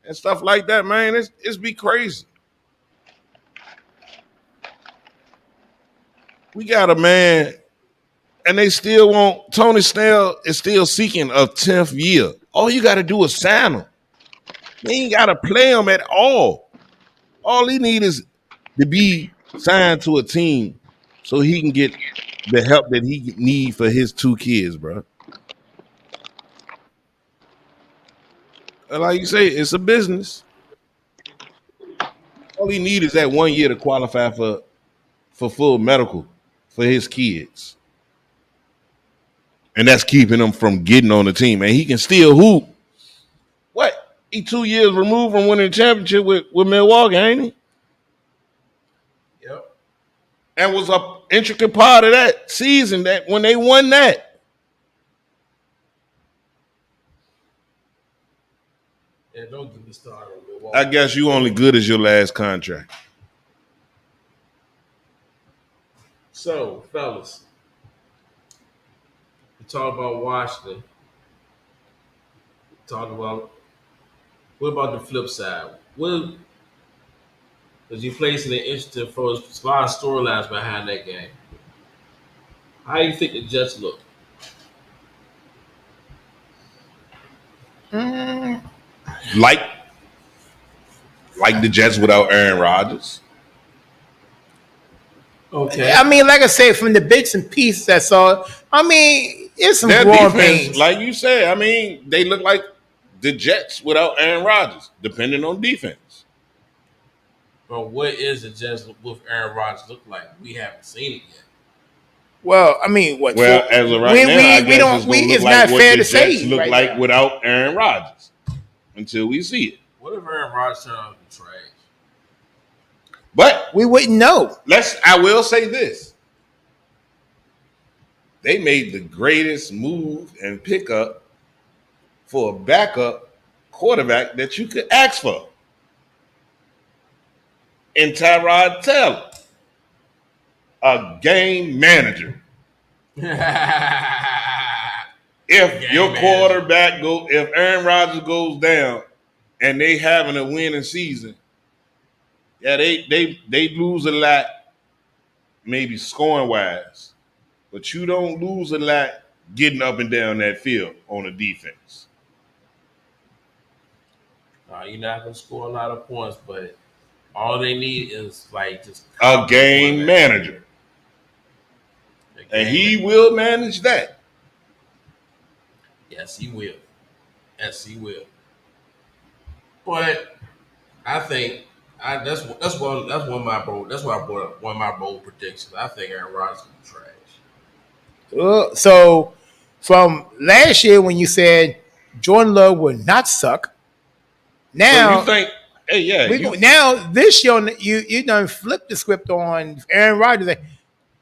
and stuff like that. Man, it's be crazy. We got a man, and they still want Tony Snell is still seeking a 10th year. All you got to do is sign him. You ain't got to play him at all. All he need is to be signed to a team so he can get the help that he need for his 2 kids, bro. And like you say, it's a business. All he need is that 1 year to qualify for full medical for his kids. And that's keeping him from getting on the team. And he can still hoop. What? He 2 years removed from winning the championship with Milwaukee, ain't he?
Yep.
And was an intricate part of that season that when they won that.
Yeah, don't get me started on Milwaukee.
I guess you only good as your last contract.
So, fellas, we talk about Washington. Talk about what about the flip side? What because you placing an interesting for a lot of storylines behind that game. How do you think the Jets look?
Like the Jets without Aaron Rodgers.
Okay.
I mean, like I say, from the bits and pieces I saw, I mean, it's some
Their
growing
defense,
pains.
like you said, I mean, they look like the Jets without Aaron Rodgers, depending on defense.
But what is the Jets with Aaron Rodgers look like? We haven't seen it yet.
Well, I mean, what?
Well, as of right
we-
now,
we-
I
we
guess
don't-
it's going to
we-
look
it's
like
not
what
fair
the
to say
Jets look
right
like
now.
without Aaron Rodgers until we see it.
What if Aaron Rodgers turned out to be trash?
But
We wouldn't know.
I will say this. They made the greatest move and pickup for a backup quarterback that you could ask for. In Tyrod Taylor, a game manager. If
Game
your
manager.
quarterback if Aaron Rodgers goes down and they having a winning season, yeah, they lose a lot, maybe scoring wise, but you don't lose a lot getting up and down that field on the defense.
You're not gonna score a lot of points, but all they need is like just
A game manager, and he will manage that.
Yes, he will. Yes, he will. But I think that's one of my bold. That's why I brought up one of my bold predictions. I think Aaron Rodgers is trash.
So from last year when you said Jordan Love would not suck, now
So you think? Hey, yeah.
now this year you done flipped the script on Aaron Rodgers.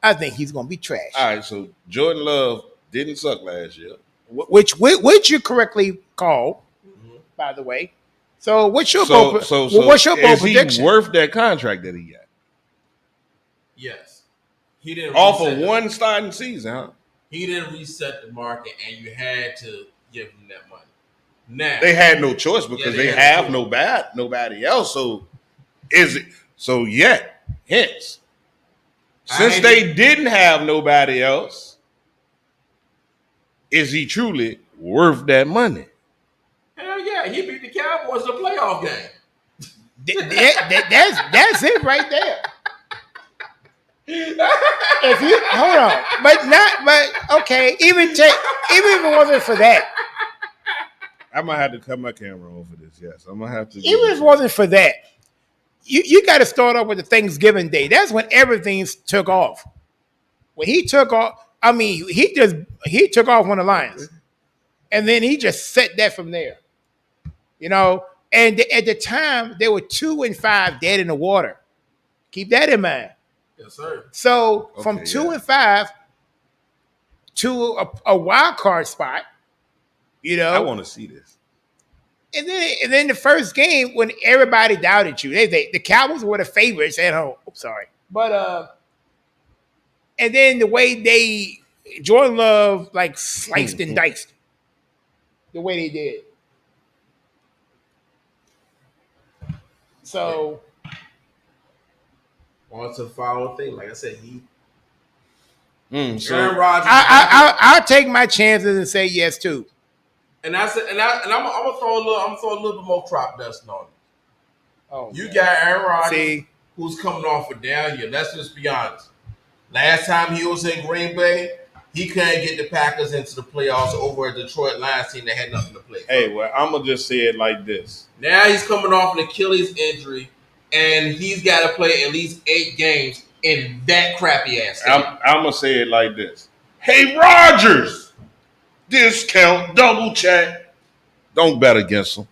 I think he's going to be trash.
All right. So Jordan Love didn't suck last year.
Which you correctly called, by the way. So what's your bold
is
prediction?
he worth that contract that he got?
Yes, he didn't
Off of
reset
one starting season, huh?
He didn't reset the market, and you had to give him that money. Now
They had no choice because
they
they
had
have
no
nobody else. So is it so? Yet, hence, since
I-
they didn't have nobody else, is he truly worth that money?
hell yeah, he beat the Cowboys in a playoff game.
That's it right there. If you hold on, but okay, even if it wasn't for that,
I'm gonna have to cut my camera on for this. Yes, I'm gonna have to.
even if it wasn't for that, you got to start off with the Thanksgiving Day. That's when everything took off. When he took off, I mean, he took off on the Lions, and then he just set that from there. You know, and at the time they were 2-5 dead in the water. Keep that in mind.
Yes, sir.
So from
Okay,
2-5 to a wild card spot, you know.
I want to see this.
And then the first game when everybody doubted you, the Cowboys were the favorites at home. I'm sorry, but and then the way Jordan Love like sliced and diced, the way they did. So
On to the following thing. Like I said,
So
Aaron Rodgers.
I'll take my chances and say yes too.
And I'm gonna throw a little bit more crop dust on it.
Oh,
You
man.
got Aaron Rodgers,
See,
who's coming off a down year. Let's just be honest. Last time he was in Green Bay, he couldn't get the Packers into the playoffs over a Detroit Lions team that had nothing to play for.
hey, well, I'm gonna just say it like this.
Now he's coming off an Achilles injury, and he's got to play at least 8 games in that crappy ass
I'm gonna say it like this. Hey, Rodgers, discount, double check. Don't bet against him.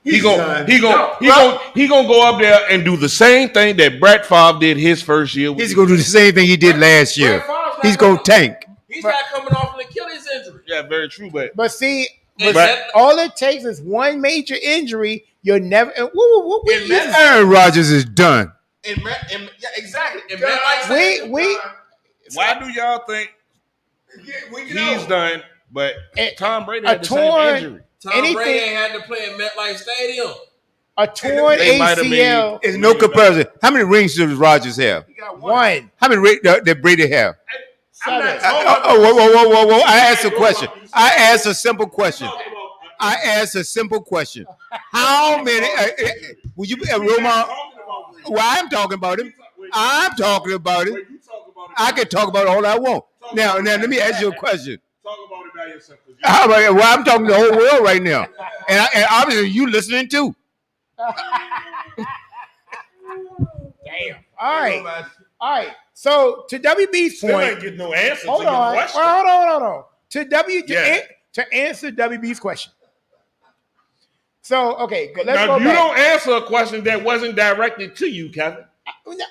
He gonna go up there and do the same thing that Brett Favre did his first year.
He's going to do the same thing he did last year. He's going to tank.
He's not coming off an Achilles injury.
Yeah, very true. But
see,
And
but
that-
all it takes is one major injury. You're never.
And Matt-
Aaron Rodgers is done.
yeah, exactly. And Matt like
why do y'all think he's done? But Tom Brady
a
had the same
torn-
injury.
Tom
anything-
Brady ain't had to play in MetLife Stadium.
A torn
They might have
ACL.
There's no comparison. How many rings does Rodgers have?
He got
One.
How many rings did Brady have?
I'm not
Seven.
talking about-
Whoa. I asked a question. I asked a simple question. How many? Will you be Roman? Well, I'm talking about him. I can talk about all I want. Now, let me ask you a question. Well, I'm talking to the whole world right now, and obviously you listening too.
Damn. All right. So to WB's
Still
point,
ain't get no answer
hold
to your
on.
question.
Well, hold on.
Yeah.
To answer WB's question. So okay, let's
Now
go
you
back.
don't answer a question that wasn't directed to you, Kevin.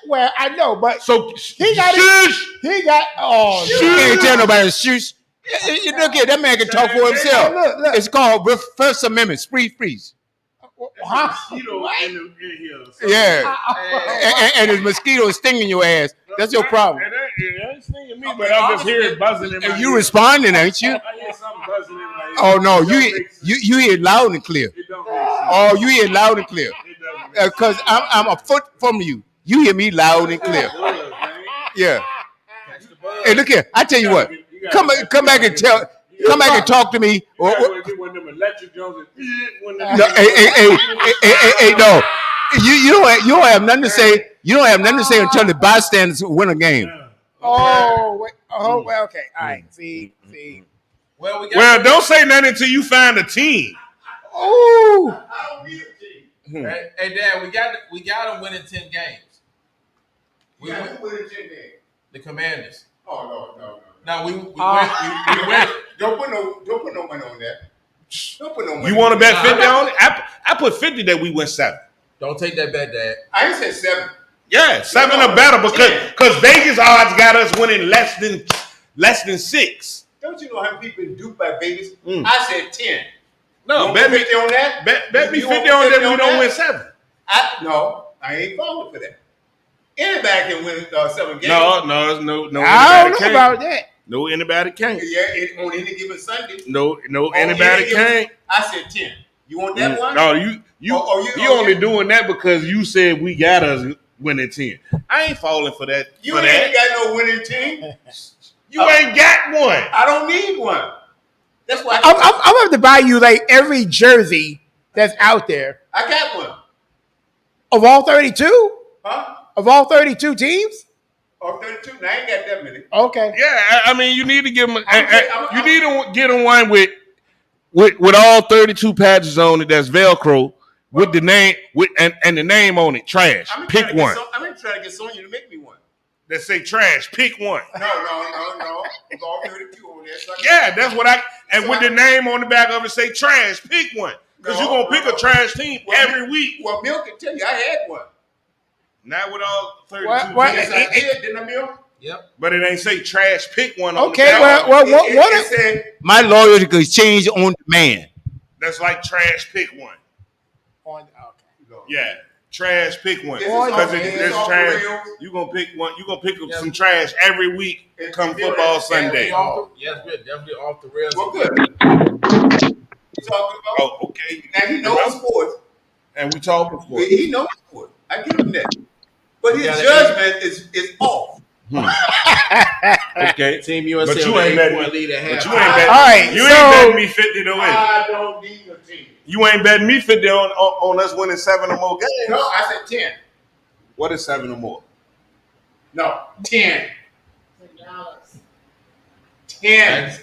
Well, I know, but
So
he got
shush.
it. He got. Oh,
You can't tell nobody to shoot. You look at that man can talk for himself.
Look.
It's called First Amendment. Freeze.
Huh?
Yeah, and there's mosquitoes stinging your ass. That's your problem.
It ain't stinging me, but I'm just hearing buzzing in my
And you
ear.
responding, ain't you?
I hear something buzzing in my ear.
Oh no, you hear loud and clear.
It don't make sense.
Oh, you hear loud and clear.
It doesn't make
Because I'm a foot from you. You hear me loud and clear.
sense.
Yeah. Hey, look here. I tell you what. Come back and talk to me.
One of them electric Jones and
No, hey, no. You don't have nothing to say. You don't have nothing to say until the bystanders win a game.
Oh, wait. Oh, well, okay. All right. See.
Well, don't say nothing until you find a team.
Oh.
Hey, Dad, we got them winning 10 games. The Commanders.
Oh no.
Now we went.
Don't put no money on that. Don't put no money.
You want to
on
bet
that.
50 on it? I put 50 that we win 7.
Don't take that bet, Dad.
I ain't said 7.
Yeah, 7 or better because Vegas odds got us winning less than 6.
Don't you know how many people been duped by Vegas?
Mm.
I said 10.
No,
You
bet
want
me
50 on that.
Bet me
You
50
want
on that
50
we
on
don't
that?
win 7.
I ain't falling for that. Anybody can win 7 games.
No,
I don't
anybody
know
can't.
about that.
No, anybody can't.
Yeah, on any given Sunday.
No,
On
anybody
any given-
can't.
I said 10. You want that one?
No, you only doing that because you said we got us winning 10. I ain't falling for that.
You
for
ain't
that.
got no winning team.
You ain't got one.
I don't need one. That's why
I'm going to have to buy you like every jersey that's out there
I got one.
of all 32?
Huh?
Of all 32 teams?
Or 32. Now, I ain't got that many.
Okay.
Yeah, I mean, you need to give them.
I'm-
You need to get them one with all 32 patches on it. That's Velcro with the name and the name on it. Trash. Pick one.
I'm trying to get Sonya to make me one.
That say trash. Pick one.
No. It's all 32 on there. So
Yeah, that's what with the name on the back of it say trash. Pick one because you're gonna pick a trash team every week.
Well, Milk can tell you I had one.
Not with all 32
What?
Yes,
teams.
I did, didn't I, Milk?
Yep.
But it ain't say trash. Pick one. On
Okay,
the back.
well,
It said,
My loyalty could change on demand.
That's like trash. Pick one.
Okay.
Yeah, trash. Pick one.
This is
Because
off-
it's
this is off the
trash.
rails.
You gonna pick one. You gonna pick up some trash every week. Come football Sunday.
Yes, we're definitely off the rails.
well, good. We talking about.
Oh, okay.
Now he knows sports.
And we talking for it.
He knows sports. I give him that. But his
gotta-
judgment is off.
Okay.
Team USA
But you
on
ain't
an
betting.
8-point lead at
But you
halftime.
ain't betting.
All right,
You
so-
ain't betting me 50 to win.
I don't need a team.
You ain't betting me 50 on us winning 7 or more games.
No, I said 10.
What is 7 or more?
No, 10. 10.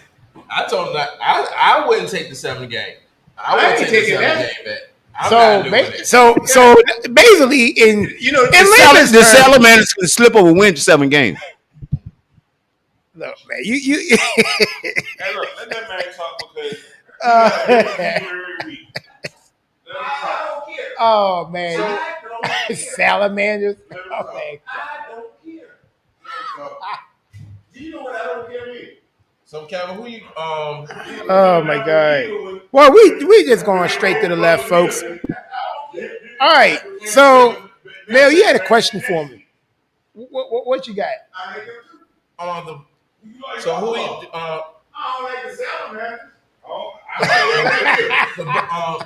I told him that I wouldn't take the 7 game. I
I
wouldn't
ain't
take the
taking
7
that.
game bet. I'm not doing it.
So basically, in
You know,
layman's
The
terms-
Salamanders can slip over win 7 games.
look, man, you
Hey, look, let that man talk because every week. Let him talk.
oh man,
I don't care.
salamanders.
Let him talk.
Okay.
I don't care.
Let him talk.
Do you know what I don't care mean?
So Kevin, who you
Oh my God. Well, we just going straight to the left, folks. All right. So, Mel, you had a question for me. What you got?
the so who you
I don't like the Salamanders.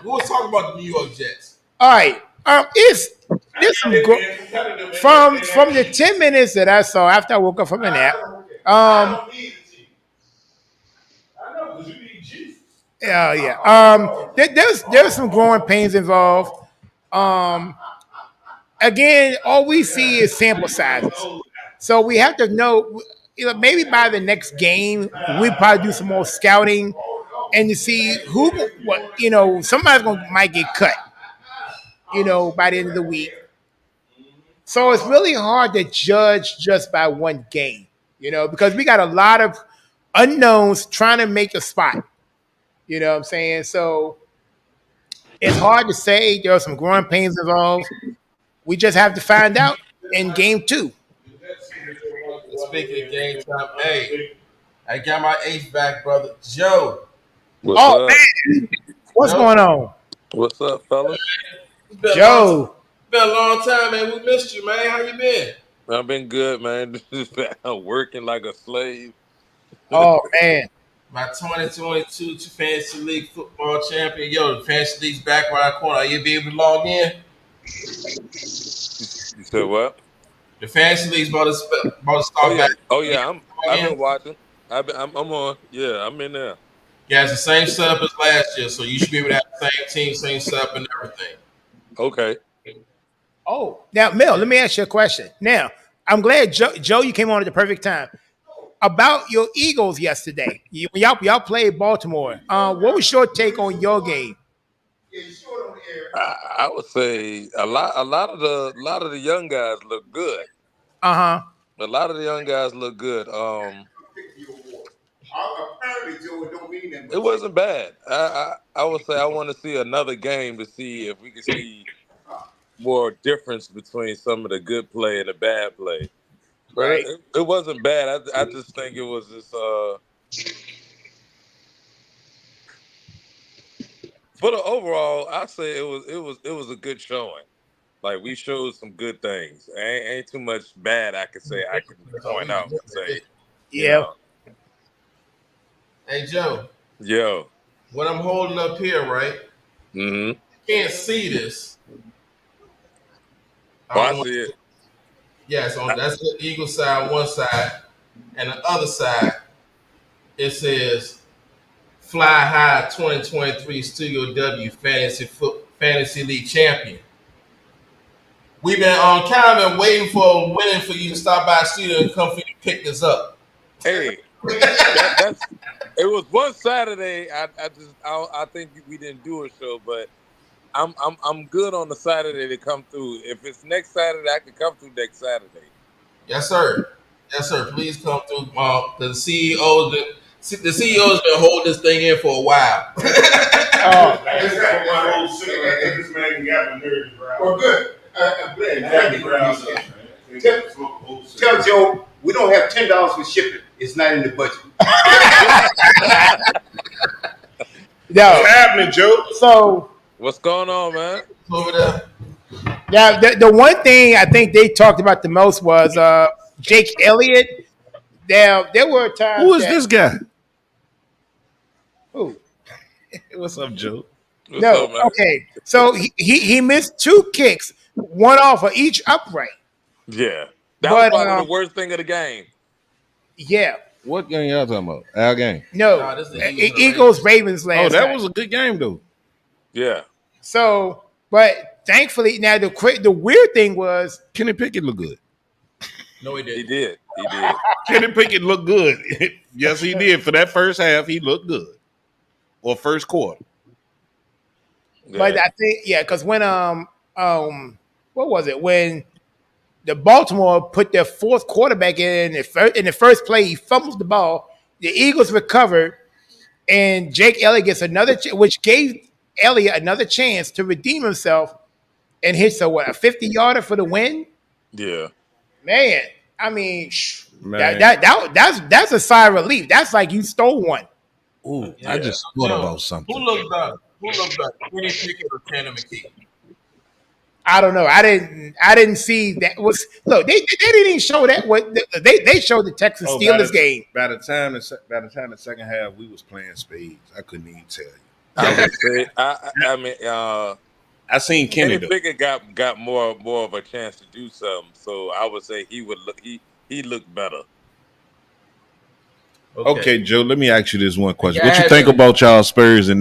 we was talking about the New York Jets.
All right. There's some from the 10 minutes that I saw after I woke up from a nap.
I don't need a team.
I know, because you need Jesus.
Yeah. There's some growing pains involved. Again, all we see is sample sizes. So we have to know, maybe by the next game, we probably do some more scouting and to see who, somebody's might get cut, by the end of the week. So it's really hard to judge just by one game, because we got a lot of unknowns trying to make a spot. You know what I'm saying? So it's hard to say. There are some growing pains involved. We just have to find out in game 2.
Speaking of game time, hey, I got my ace back, brother Joe.
What's up?
Man, what's going on,
What's up, fellas?
Joe?
It's been a long time, man. We missed you, man. How you been?
I've been good, man. I'm working like a slave.
Oh man,
My 2022 Fantasy League football champion. Yo, the Fantasy League's back around the corner. Are you be able to log in?
You said what?
The Fantasy League's about to start back.
Oh yeah. I've been watching. I'm on. Yeah, I'm in there.
Yeah, it's the same setup as last year, so you should be able to have the same team, same setup, and everything.
Okay.
Oh, now Mel, let me ask you a question. Now, I'm glad Joe, you came on at the perfect time. About your Eagles yesterday, y'all played Baltimore. What was your take on your game?
I would say a lot of the young guys look good.
Uh-huh.
A lot of the young guys look good. It wasn't bad. I would say I want to see another game to see if we can see more difference between some of the good play and the bad play. But
Right.
it wasn't bad. I just think it was just for the overall, I say it was a good showing. Like we showed some good things. Ain't too much bad I could say I can point out and say.
Yeah.
Hey, Joe,
Yo.
what I'm holding up here, right?
Mm-hmm.
You can't see this.
Oh, I see it.
Yeah, so that's the Eagle side, one side, and the other side, it says Fly High 2023 Studio W Fantasy League Champion. We've been kind of been waiting for winning for you to stop by the studio and come for you to pick this up.
Hey, that's it was one Saturday. I think we didn't do a show, but I'm good on the Saturday to come through. If it's next Saturday, I can come through next Saturday.
Yes, sir. Yes, sir. Please come through. The CEO has been holding this thing in for a while.
Oh, man.
This man can get my nerves around.
Well, good. I'm glad. Tell Joe we don't have $10 for shipping. It's not in the budget.
No.
What's happening, Joe?
So
What's going on, man?
Over there.
now the one thing I think they talked about the most was Jake Elliott. Now there were times.
Who is this guy?
Who?
What's up, Joe?
What's
No,
up, man?
okay. So he missed 2 kicks, one off of each upright.
Yeah, that
But,
was probably the worst thing of the game.
Yeah.
What game y'all talking about? Our game.
No.
Nah, this is the Eagles and the
Eagles Ravens last
Oh, that
night.
was a good game, though.
Yeah,
So, but thankfully, now the weird thing was
Kenny Pickett looked good.
No, he
he
didn't.
did.
Kenny Pickett looked good. Yes, he did. For that first half, he looked good. Or first quarter.
But
Yeah.
I think because when what was it when the Baltimore put their 4th quarterback in the first play, he fumbles the ball. The Eagles recovered, and Jake Elliott gets another, which gave Elliott another chance to redeem himself, and hits a 50-yarder for the win.
Yeah.
Man, I mean,
Man.
that's a sigh of relief. That's like you stole one.
Ooh,
Yeah.
I just thought
Joe,
about something.
Who looked better? Kenny Pickett or Tanner McKee?
I don't know. I didn't see that. Look, they didn't even show that. They showed the Texas Steelers game.
By the time the second half, we was playing spades. I couldn't even tell you.
I would say. I mean,
I seen Kenny,
Kenny
though.
Pickett got more of a chance to do something, so I would say he looked better.
Okay, Joe, let me ask you this one question.
Yeah,
What you think about y'all Spurs and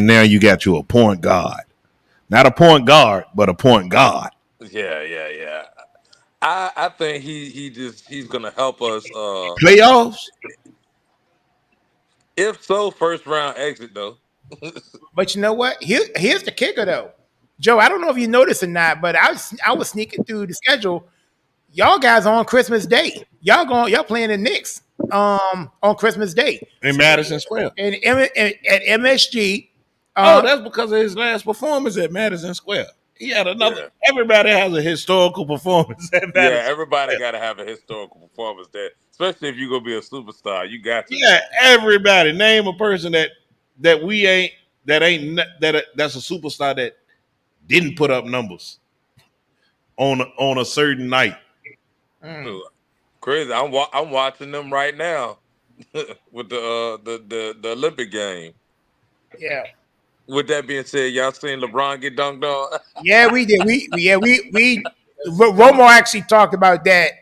now you got you a point guard. Not a point guard, but a point guard.
Yeah. I think he's gonna help us.
Playoffs?
If so, first round exit though.
But you know what? Here's the kicker though, Joe. I don't know if you noticed or not, but I was sneaking through the schedule. Y'all guys are on Christmas Day. Y'all playing the Knicks on Christmas Day
In Madison Square.
and at MSG.
Oh, that's because of his last performance at Madison Square. He had another.
Yeah.
Everybody has a historical performance at Madison.
Yeah, everybody
Square.
got to have a historical performance there, especially if you're gonna be a superstar. You got to.
Yeah, everybody. Name a person that's a superstar that didn't put up numbers on a certain night.
Crazy. I'm watching them right now with the Olympic game.
Yeah.
With that being said, y'all seen LeBron get dunked on?
Yeah, we did. Romo actually talked about that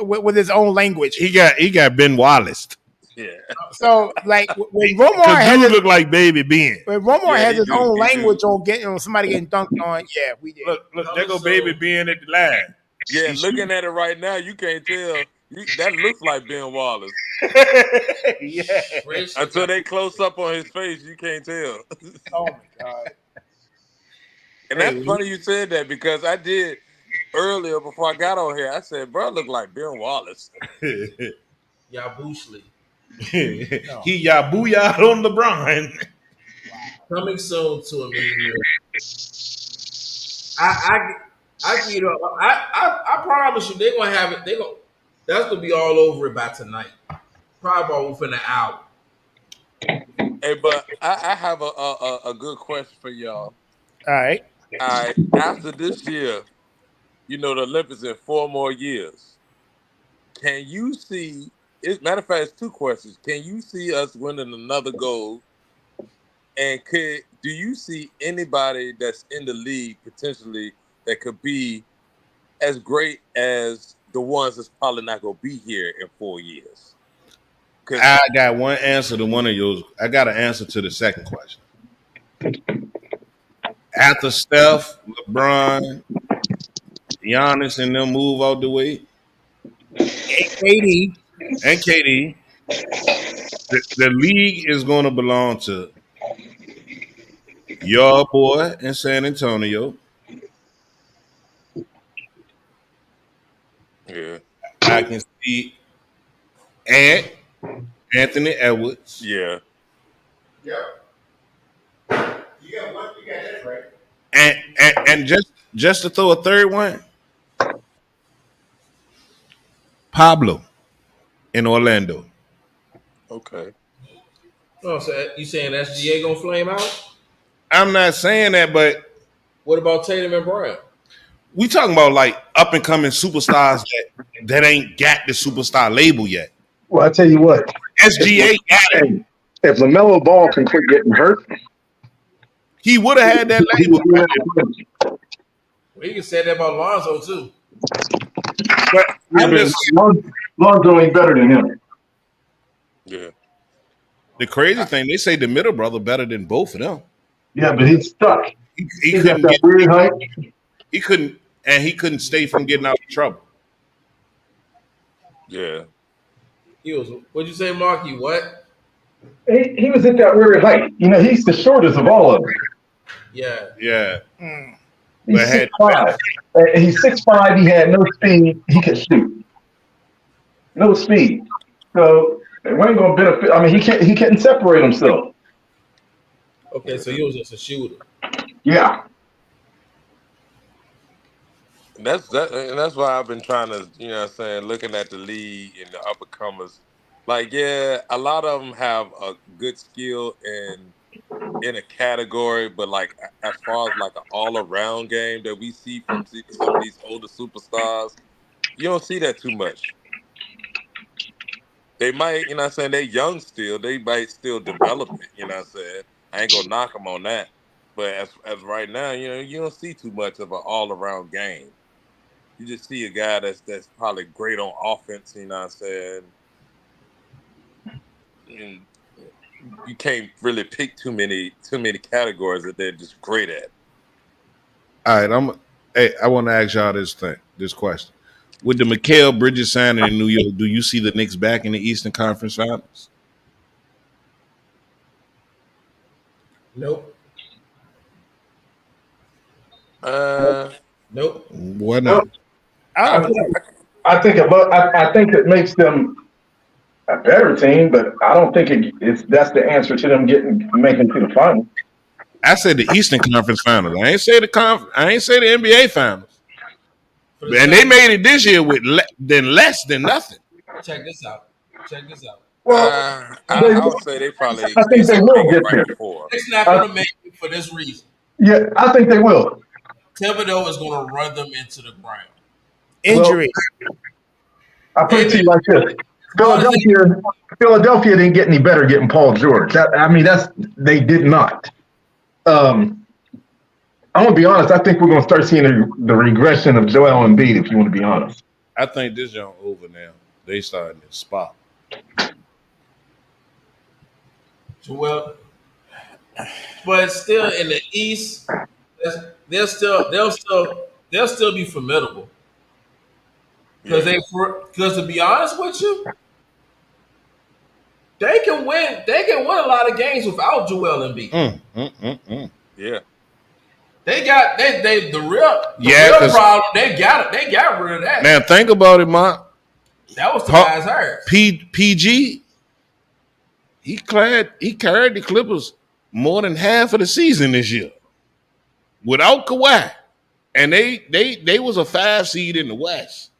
with his own language.
He got Ben Wallace.
Yeah.
So like when Romo
Dude look like Baby Ben.
When Romo has his own
he
language on somebody getting dunked on, yeah, we did.
Look, there go Baby Ben at the line.
Yeah, looking at it right now, you can't tell. That looks like Ben Wallace.
Yeah.
Until they close up on his face, you can't tell.
Oh my god.
And that's funny you said that because I did earlier before I got on here. I said, bro, look like Ben Wallace.
Yabushli.
He yabooyah on LeBron.
Coming soon to a media. I promise you, they're gonna have it. That's gonna be all over it by tonight. Probably within an hour.
Hey, but I have a good question for y'all.
All right.
After this year, the Olympics in 4 more years. Can you see? Matter of fact, it's 2 questions. Can you see us winning another gold? And do you see anybody that's in the league potentially that could be as great as the ones that's probably not going to be here in 4 years?
I got one answer to one of yours. I got an answer to the second question. After Steph, LeBron, Giannis, and them move out the way,
KD,
the league is going to belong to your boy in San Antonio.
Yeah.
I can see Anthony Edwards.
Yeah.
Yeah. You got one. You got that right.
And just to throw a third one, Pablo in Orlando.
Okay.
Oh, so you saying SGA gonna flame out?
I'm not saying that, but
what about Tatum and Brown?
We talking about like up and coming superstars that ain't got the superstar label yet.
Well, I tell you what,
SGA got it.
If LaMelo Ball can quit getting hurt,
he would have had that label.
Well, you can say that about Lonzo too.
But
Lonzo ain't better than him.
Yeah.
The crazy thing, they say the middle brother better than both of them.
Yeah, but he's stuck.
He
got
couldn't
that weird height.
He couldn't stay from getting out of trouble.
Yeah.
What'd you say, Marky? What?
He was at that weird height. He's the shortest of all of them.
Yeah.
Yeah.
He's 6'5". He's 6'5". He had no speed. He could shoot. No speed. So it ain't gonna benefit. I mean, he couldn't separate himself.
Okay, so he was just a shooter.
Yeah.
And that's why I've been trying to, looking at the league and the up and comers. Like, yeah, a lot of them have a good skill in a category, but like as far as like an all-around game that we see from some of these older superstars, you don't see that too much. They might, they're young still. They might still develop it, I ain't gonna knock them on that. But as right now, you don't see too much of an all-around game. You just see a guy that's probably great on offense, And you can't really pick too many categories that they're just great at.
All right, I want to ask y'all this question. With the Mikal Bridges signing in New York, do you see the Knicks back in the Eastern Conference Finals?
Nope. Nope.
Why not?
I think it makes them a better team, but I don't think that's the answer to them making to the finals.
I said the Eastern Conference Finals. I ain't say the NBA Finals. And they made it this year with less than nothing.
Check this out.
Well,
I would say they probably.
I think they will get there.
It's not going to make it for this reason.
Yeah, I think they will.
Thibodeau is going to run them into the ground.
Injury.
I put it to you like this: Philadelphia didn't get any better getting Paul George. They did not. I'm gonna be honest. I think we're gonna start seeing the regression of Joel Embiid. If you want to be honest,
I think this young over now. They starting to spot.
Well, but still in the East, they'll still be formidable. Because to be honest with you, they can win. They can win a lot of games without Joel Embiid.
Yeah.
They got the real problem. They got rid of that.
Now think about it, Mark.
That was the guy's hurt.
PG. He carried the Clippers more than half of the season this year without Kawhi, and they was a 5 seed in the West.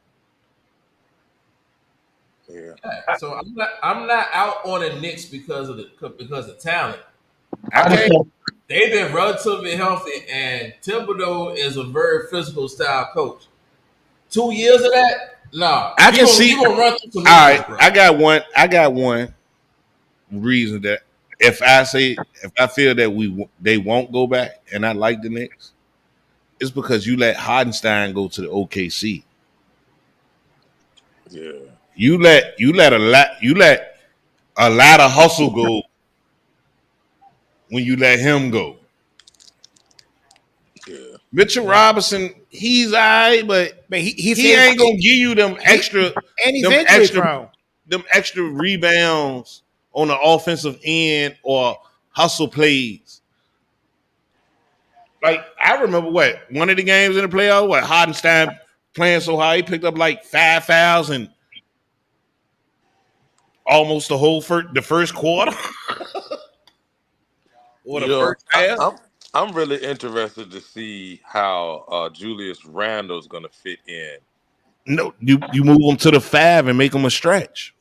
Yeah.
So I'm not out on the Knicks because of talent. They've been relatively healthy, and Thibodeau is a very physical style coach. 2 years of that, no.
I can see.
Run through some
all right,
bro.
I got one reason that if I feel that they won't go back, and I like the Knicks, it's because you let Hardenstein go to the OKC.
Yeah.
You let a lot of hustle go when you let him go.
Yeah.
Mitchell Robinson, he's all right, but he ain't gonna give you them extra rebounds on the offensive end or hustle plays. Like I remember one of the games in the playoffs, Hardenstein playing so high, he picked up like 5 fouls and almost the first quarter. Or the first half.
I'm really interested to see how Julius Randle's going to fit in.
No, you move him to the 5 and make him a stretch.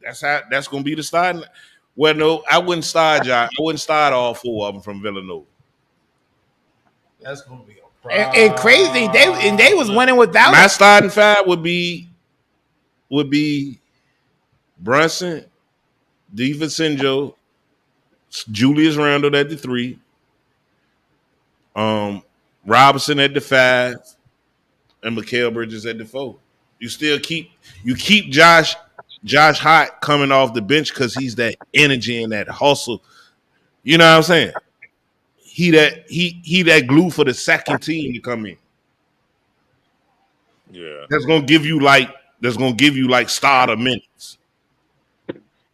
That's going to be the starting. Well, no, I wouldn't start Josh. I wouldn't start all 4 of them from Villanova.
That's going to be a problem.
And crazy, they was winning without
my starting 5 would be Brunson, DiVincenzo, Julius Randle at the 3, Robinson at the 5, and Mikal Bridges at the 4. You still keep Josh Hart coming off the bench because he's that energy and that hustle. You know what I'm saying? He that glue for the second team to come in.
Yeah,
that's gonna give you like starter minutes.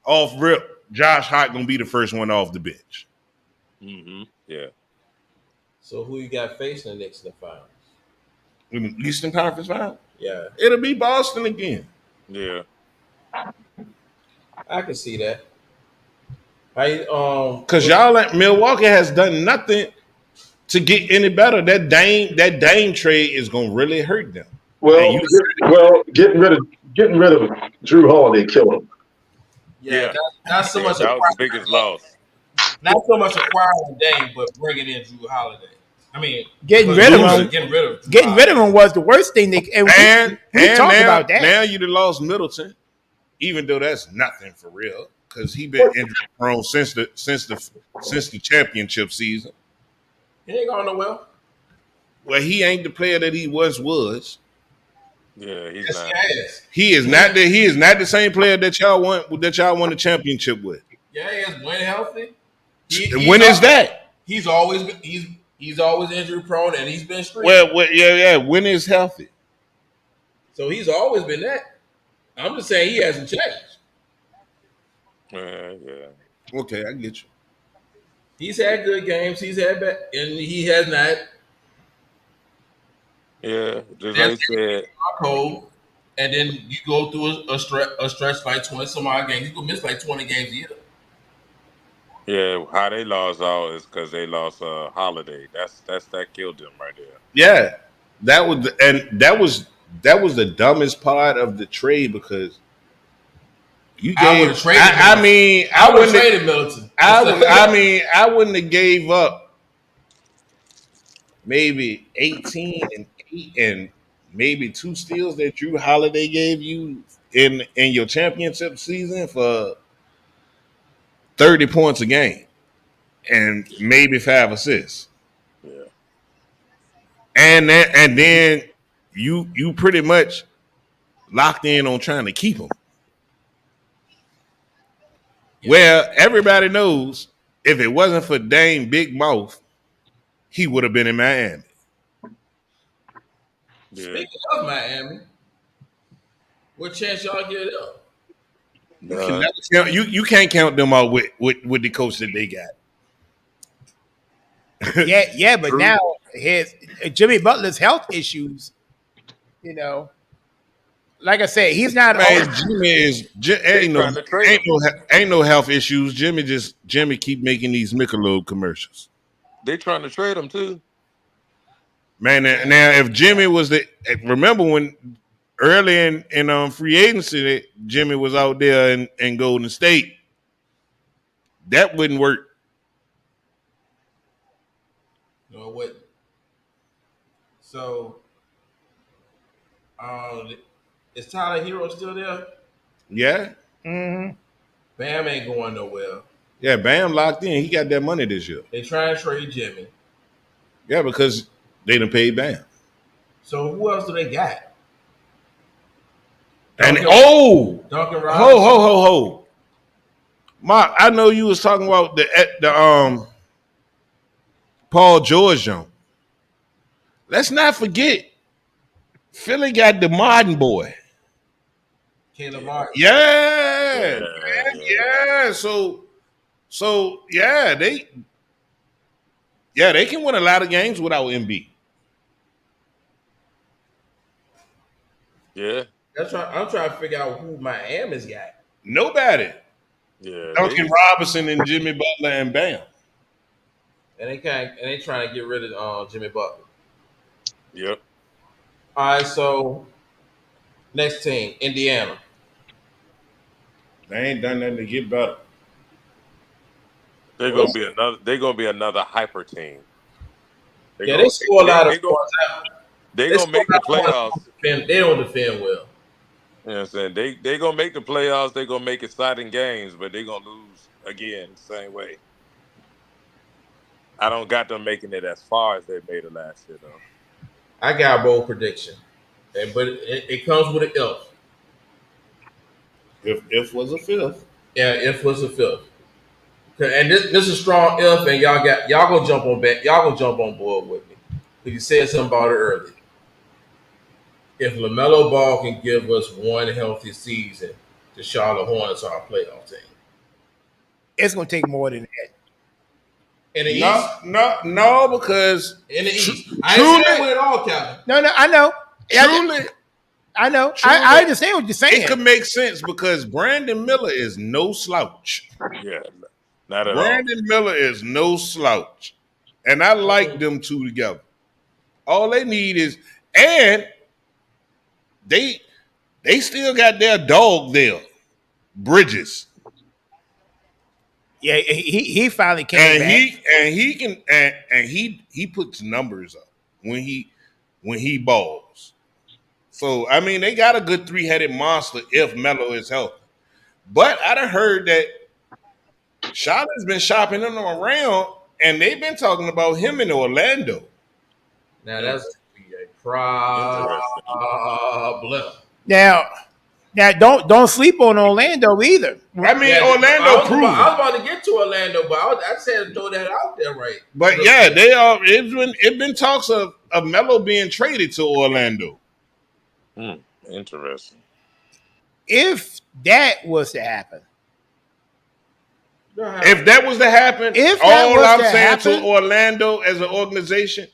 Off rip, Josh Hart gonna be the first one off the bench.
Mm-hmm. Yeah.
So who you got facing the Knicks in the finals?
In the Eastern Conference Finals?
Yeah.
It'll be Boston again.
Yeah.
I can see that.
Because Milwaukee has done nothing to get any better. That Dame trade is gonna really hurt them.
Well, getting rid of Drew Holiday killed him.
Yeah, not so much.
That was the biggest loss.
Not so much acquiring Dame, but bringing in Drew Holiday. I mean,
getting rid of him was the worst thing. We talked about that.
Now you'd have lost Middleton, even though that's nothing for real, because he been injury prone since the championship season.
He ain't going nowhere.
Well, he ain't the player that he was.
Yeah, he's
yes,
not.
He is not the same player that y'all won the championship with.
Yeah, he is when healthy.
When is that?
He's always injury prone and he's been streaking.
Well, yeah. When is healthy?
So he's always been that. I'm just saying he hasn't changed.
Yeah.
Okay, I get you.
He's had good games. He's had bad, and he has not.
Yeah, just like I said.
Cold, and then you go through a stretch like 20 some odd games. You go miss like 20 games a year.
Yeah, how they lost all is because they lost Holiday. That killed them right there.
Yeah, that was the dumbest part of the trade because you
I
gave.
would've traded
I mean, I
would've
wouldn't
traded Middleton.
I wouldn't have gave up maybe 18 and 8 and maybe 2 steals that Drew Holiday gave you in your championship season for 30 points a game and maybe 5 assists.
Yeah.
And then you pretty much locked in on trying to keep him. Well, everybody knows if it wasn't for Dame Big Mouth, he would have been in Miami.
Yeah.
Speaking of Miami, what chance y'all get up?
You can't count them out with the coach that they got.
Yeah, but now his Jimmy Butler's health issues, like I said, he's not.
Man, Jimmy ain't no health issues. Jimmy keep making these Michelob commercials.
They trying to trade him too.
Man, now if Jimmy was remember when early in free agency Jimmy was out there in Golden State, that wouldn't work.
No, it wouldn't. So, is Tyler Hero still there?
Yeah.
Mm-hmm.
Bam ain't going nowhere.
Yeah, Bam locked in. He got that money this year.
They try to trade Jimmy.
Yeah, because they done paid Bam.
So who else do they got?
Duncan
Robinson.
Ho. Mark, I know you was talking about the Paul George jump. Let's not forget, Philly got the Martin boy.
Caleb Martin.
Yeah. So they can win a lot of games without Embiid.
Yeah.
I'm trying to figure out who Miami's got.
Nobody.
Yeah.
Duncan Robinson and Jimmy Butler and Bam.
And they trying to get rid of Jimmy Butler.
Yep.
All right, so next team, Indiana.
They ain't done nothing to get better.
They're gonna be another hyper team.
They score a lot of points.
They're gonna make the playoffs.
They don't defend well.
You know what I'm saying? They gonna make the playoffs. They're gonna make exciting games, but they're gonna lose again the same way. I don't got them making it as far as they made it last year, though.
I got a bold prediction, but it comes with an if.
If was a fifth.
Yeah, if was a fifth. And this is a strong if, and y'all gonna jump on back. Y'all gonna jump on board with me. Because you said something about it earlier. If LaMelo Ball can give us one healthy season, the Charlotte Hornets are a playoff team.
It's gonna take more than that.
In the East?
No, because
in the East. I ain't saying it all, Calvin.
No, I know.
Truly.
I know. I understand what you're saying.
It could make sense because Brandon Miller is no slouch.
Yeah, not at all.
Brandon Miller is no slouch. And I like them two together. All they need is, and they still got their dog there, Bridges.
Yeah, he finally came back.
He puts numbers up when he balls. So I mean, they got a good 3-headed monster if Melo is healthy. But I done heard that Charlotte's been shopping him around, and they've been talking about him in Orlando.
Now that's a problem.
Now don't sleep on Orlando either.
I mean, Orlando proved.
I was about to get to Orlando, but I just had to throw that out there, right?
But yeah, they are. It's been talks of Melo being traded to Orlando.
Interesting.
If that was to happen,
if that was to happen,
If that
all
was
I'm
to
saying
happen-
to Orlando as an organization,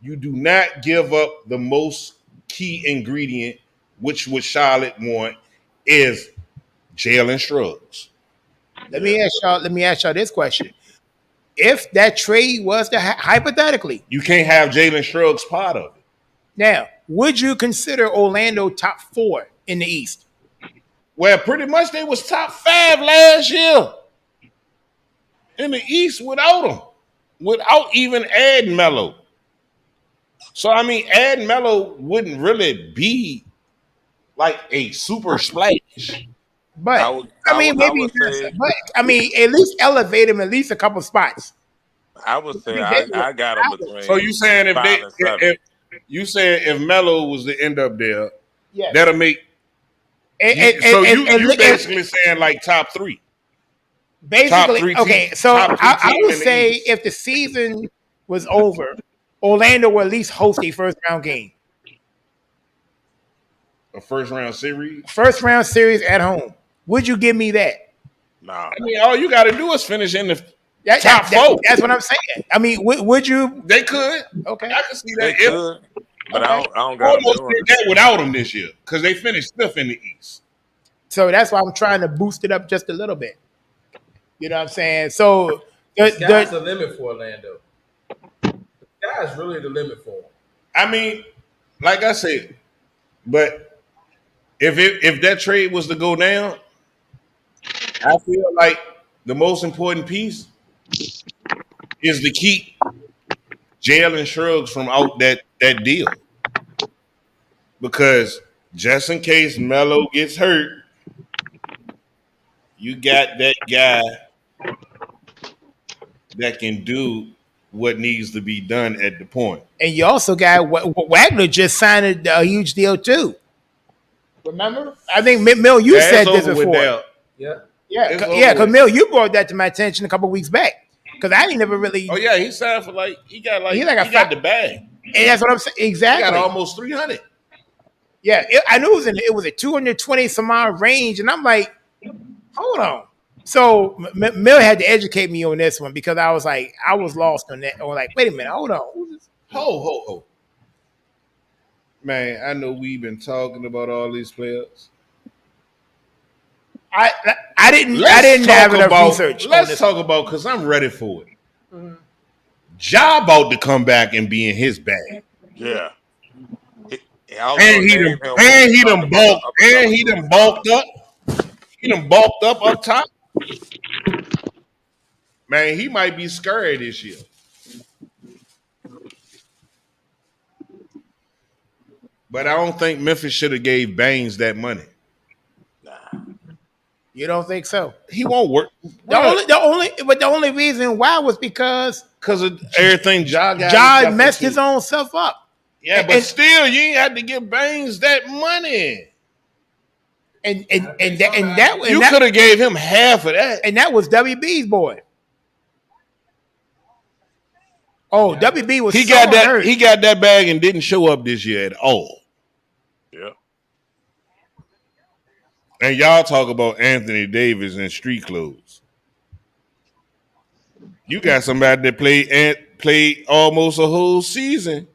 you do not give up the most key ingredient, which would Charlotte want, is Jalen Shrugs.
let me ask y'all this question: if that trade was to hypothetically,
You can't have Jalen Shrugs part of it.
now would you consider Orlando top 4 in the East?
Well, pretty much they was top 5 last year in the East without him, without even adding Melo. So I mean, adding Melo wouldn't really be like a super splash.
But
I would-
I
I
mean,
would- I
maybe
would say-
but I mean, at least elevate him at least a couple spots.
I would say I got him between.
So you saying if
5
they
and 7.
if you saying if Melo was to end up there,
Yeah,
that'll make you basically saying like top 3. top
basically,
3
okay.
team-
So
top 3
I
team
would
in the
say
East.
if the season was over, Orlando would at least host a first round game,
A first round series.
first round series at home. Would you give me that?
Nah.
I mean, all you got to do is finish in the
That-
top
that-
4.
That's what I'm saying. I mean, would you?
They could.
Okay.
I can see
They
that. If,
could, but I don't got them
almost
doing
did that without them this year because they finished 5th in the East.
So that's why I'm trying to boost it up just a little bit. You know what I'm saying? So
The sky's the limit for Orlando. The sky's really the limit for him.
I mean, like I said, but if that trade was to go down, I feel like the most important piece is to keep Jalen Shrugs from out that deal. Because just in case Melo gets hurt, you got that guy that can do what needs to be done at the point.
and you also got Wagner just signed a huge deal too. Remember? I think Mill, you
Yeah,
said
it's
this
over with
before.
now.
Yeah.
Yeah,
It's
yeah,
over
because
with.
Mill, you brought that to my attention a couple weeks back. Because I ain't never really.
Oh yeah, he signed for he got the bag.
And that's what I'm saying.
He
Exactly.
got almost 300.
Yeah, I knew it was a 220 some odd range, and I'm like, hold on. So Mill had to educate me on this one because I was like, I was lost on that. Or like, wait a minute, hold on.
Ho. Man, I know we've been talking about all these players.
I didn't have enough research.
Let's talk about because I'm ready for it. Ja about to come back and be in his bag.
Yeah.
And he done bulked up. He done bulked up top. Man, he might be scary this year. But I don't think Memphis should have gave Baines that money.
You don't think so?
He won't work.
The only reason why was because
of everything Ja got.
Ja messed his own self up.
Yeah, but still, you ain't had to give Baines that money.
And that
You could have gave him half of that.
And that was WB's boy. Oh, WB was
He
so
got that.
hurt.
He got that bag and didn't show up this year at all.
Yeah.
And y'all talk about Anthony Davis in street clothes. You got somebody that played almost a whole season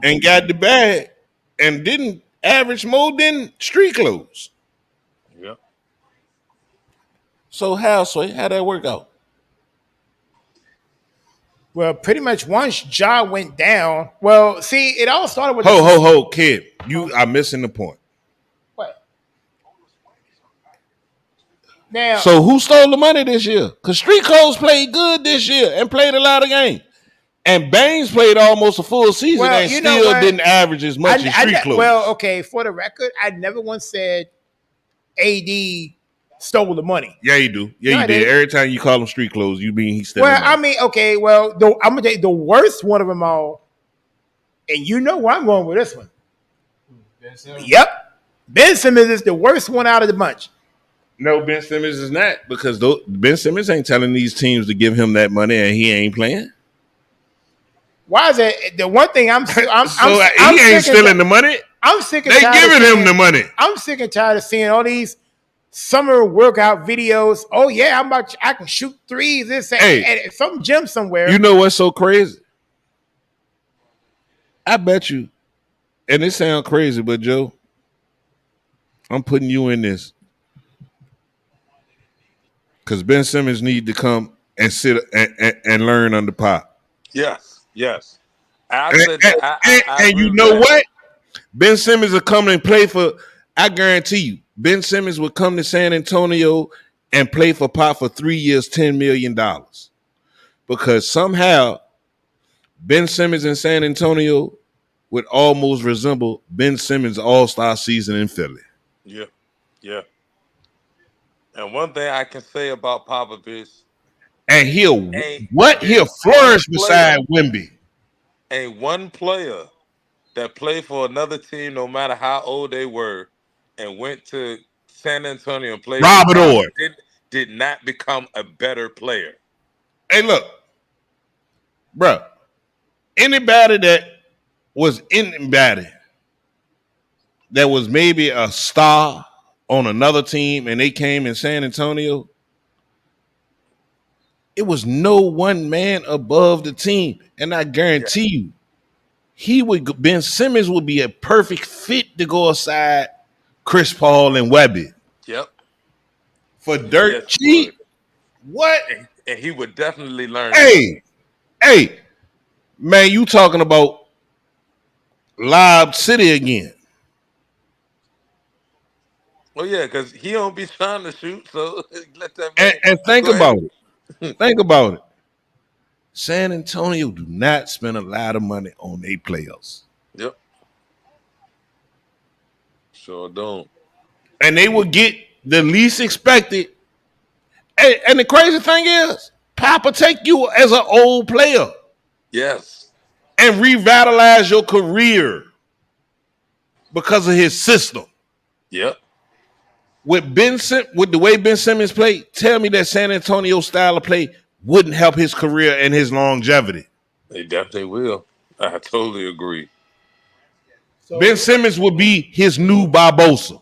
and got the bag and didn't average more than street clothes.
Yeah.
So how'd that work out?
Well, pretty much once Ja went down. Well, see, it all started with
Kid. You are missing the point.
What? Now,
So who stole the money this year? Because Street Clothes played good this year and played a lot of games. And Baines played almost a full season
Well,
and
you know
still
what?
didn't average as much as Street Clothes.
well, okay, for the record, I never once said AD stole the money.
Yeah, you do. Yeah,
No,
you
I
did.
didn't.
Every time you call him Street Clothes, you mean he's stealing
Well,
money.
I mean, okay, well, I'm gonna tell you the worst one of them all, and you know where I'm going with this one. Yep, Ben Simmons is the worst one out of the bunch.
No, Ben Simmons is not because Ben Simmons ain't telling these teams to give him that money and he ain't playing.
Why is that? The one thing I'm
he ain't stealing the money.
I'm sick and
They
tired.
giving him the money.
I'm sick and tired of seeing all these summer workout videos. Oh yeah, I can shoot threes. This at some gym somewhere.
You know what's so crazy? I bet you, and it sounds crazy, but Joe, I'm putting you in this because Ben Simmons need to come and sit and learn under Pop.
Yes.
And you know what? Ben Simmons will come and play for. I guarantee you, Ben Simmons would come to San Antonio and play for Pop for 3 years, $10 million, because somehow Ben Simmons in San Antonio would almost resemble Ben Simmons' All-Star season in Philly.
Yeah. And one thing I can say about Popovich,
and he'll flourish beside Wemby.
Ain't one player that played for another team, no matter how old they were, and went to San Antonio and played.
Robert Orr
did not become a better player.
Hey, look, bro. Anybody that was maybe a star on another team and they came in San Antonio, it was no one man above the team. And I guarantee you, Ben Simmons would be a perfect fit to go aside Chris Paul and Webby.
Yep.
For dirt cheap. What?
And he would definitely learn.
Hey, man, you talking about Lob City again.
Well, yeah, because he don't be trying to shoot, so let that man
and think about it. Think about it. San Antonio do not spend a lot of money on their players.
Yep. Sure don't.
And they will get the least expected. And the crazy thing is, Papa take you as an old player.
Yes.
And revitalize your career because of his system.
Yep.
With the way Ben Simmons played, tell me that San Antonio style of play wouldn't help his career and his longevity.
They definitely will. I totally agree.
So,
Ben Simmons would be his new Barbosa.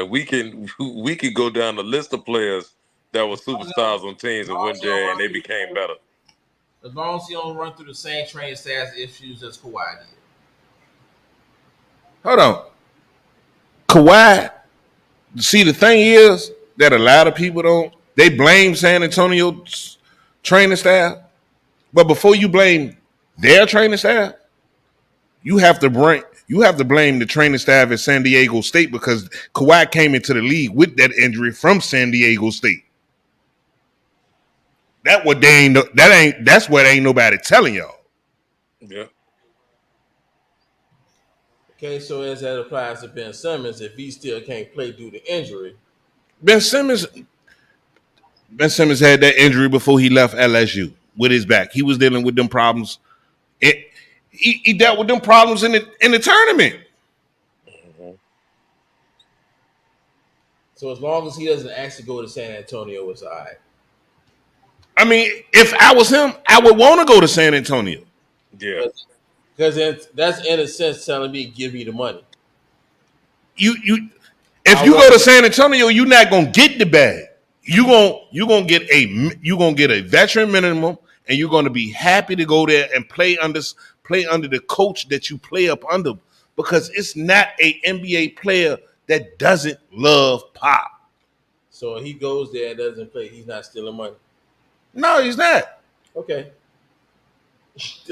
We could go down the list of players that were superstars on teams and went there and they became better.
As long as he don't run through the same training stats issues as Kawhi did.
Hold on. Kawhi, see, the thing is that a lot of people they blame San Antonio's training staff. But before you blame their training staff, you have to blame the training staff at San Diego State, because Kawhi came into the league with that injury from San Diego State. That's what ain't nobody telling y'all.
Yeah.
Okay, so as that applies to Ben Simmons, if he still can't play due to injury.
Ben Simmons had that injury before he left LSU with his back. He was dealing with them problems. He dealt with them problems in the tournament.
Mm-hmm. So as long as he doesn't actually go to San Antonio, it's all right.
I mean, if I was him, I would want to go to San Antonio.
Yeah.
Because that's in a sense telling me, give me the money.
If you go to San Antonio, you're not gonna get the bag. You're gonna get a veteran minimum, and you're gonna be happy to go there and play under the coach that you play up under, because it's not a NBA player that doesn't love Pop.
So he goes there and doesn't play, he's not stealing money.
No, he's not.
Okay.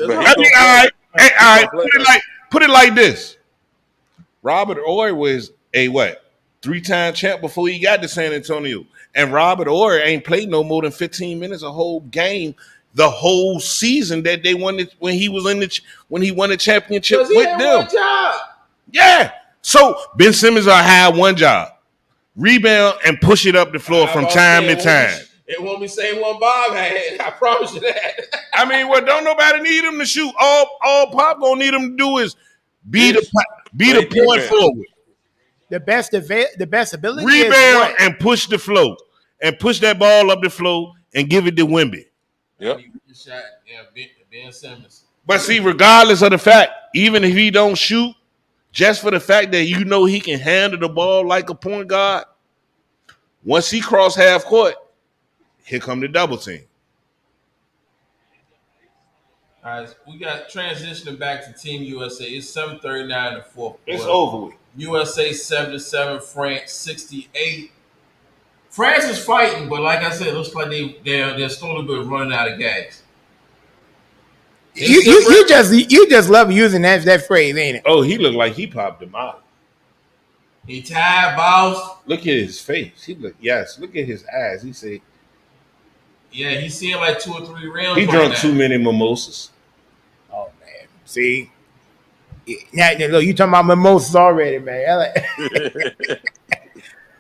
I mean, all right. Put it like this. Robert Orr was a 3-time champ before he got to San Antonio, and Robert Orr ain't played no more than 15 minutes a whole game the whole season that they won it when he won the championship with them.
One job.
Yeah. So Ben Simmons will have one job: rebound and push it up the floor from time to time.
It won't be same one Bob had. I promise you that.
I mean, don't nobody need him to shoot. All Pop gonna need him to do is be the point forward.
The best ability
rebound and push the flow and push that ball up the flow and give it to Wemby.
Yep.
Shot, Ben Simmons.
But see, regardless of the fact, even if he don't shoot, just for the fact that you know he can handle the ball like a point guard. Once he cross half court, here come the double team.
All right, we got transitioning back to Team USA. It's 7:39 in the fourth quarter.
It's over with.
USA 77, France 68. France is fighting, but like I said, it looks like they're slowly but running out of gas.
You just love using that phrase, ain't it?
Oh, he looked like he popped him out.
He tired, boss.
Look at his face. Look at his eyes. He said,
yeah, he's seeing like 2 or 3 rounds.
He drunk too many mimosas.
Oh man, see, now look, you talking about mimosas already, man.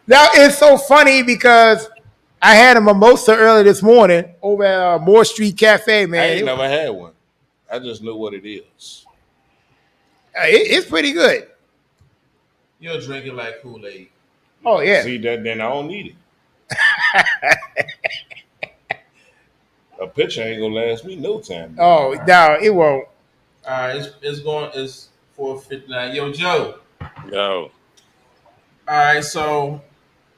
Now it's so funny because I had a mimosa earlier this morning over at Moore Street Cafe, man.
I ain't never had one. I just know what it is.
It's pretty good.
You'll drink it like Kool-Aid.
Oh yeah.
See that? Then I don't need it. A picture ain't gonna last me no time.
Oh no, it won't.
All right, it's 4:59. Yo, Joe.
Yo.
All right, so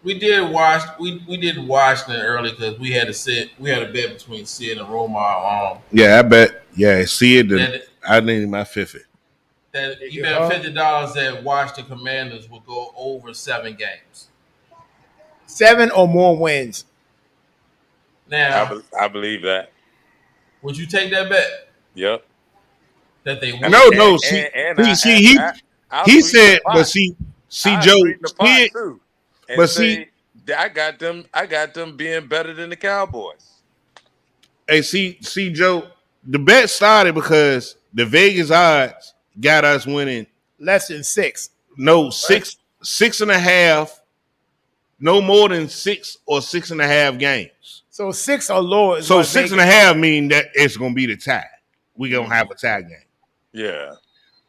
we did Washington early because we had a bet between Sid and Romar.
Yeah, I bet. Yeah, Sid. I need my 50.
That you bet $50 that Washington Commanders will go over 7 games.
7 or more wins.
Now,
I believe that.
Would you take that bet?
Yep.
That they win?
No. He said, but see, Joe.
But see, I got them being better than the Cowboys.
Hey, see, Joe. The bet started because the Vegas odds got us winning
less than 6.
No, 6.5. No more than 6 or 6.5 games.
So 6 or lower.
So 6.5 mean that it's gonna be the tie. We gonna have a tie game.
Yeah.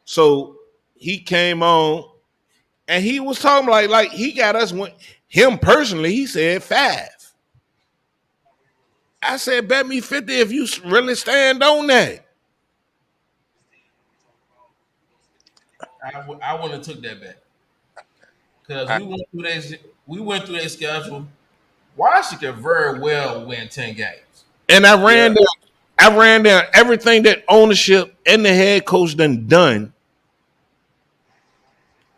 So he came on and he was talking like he got us him personally. He said 5. I said, bet me 50 if you really stand on that.
I wouldn't have took that bet because we went through their schedule. Washington very well win 10 games,
and I ran down everything that ownership and the head coach done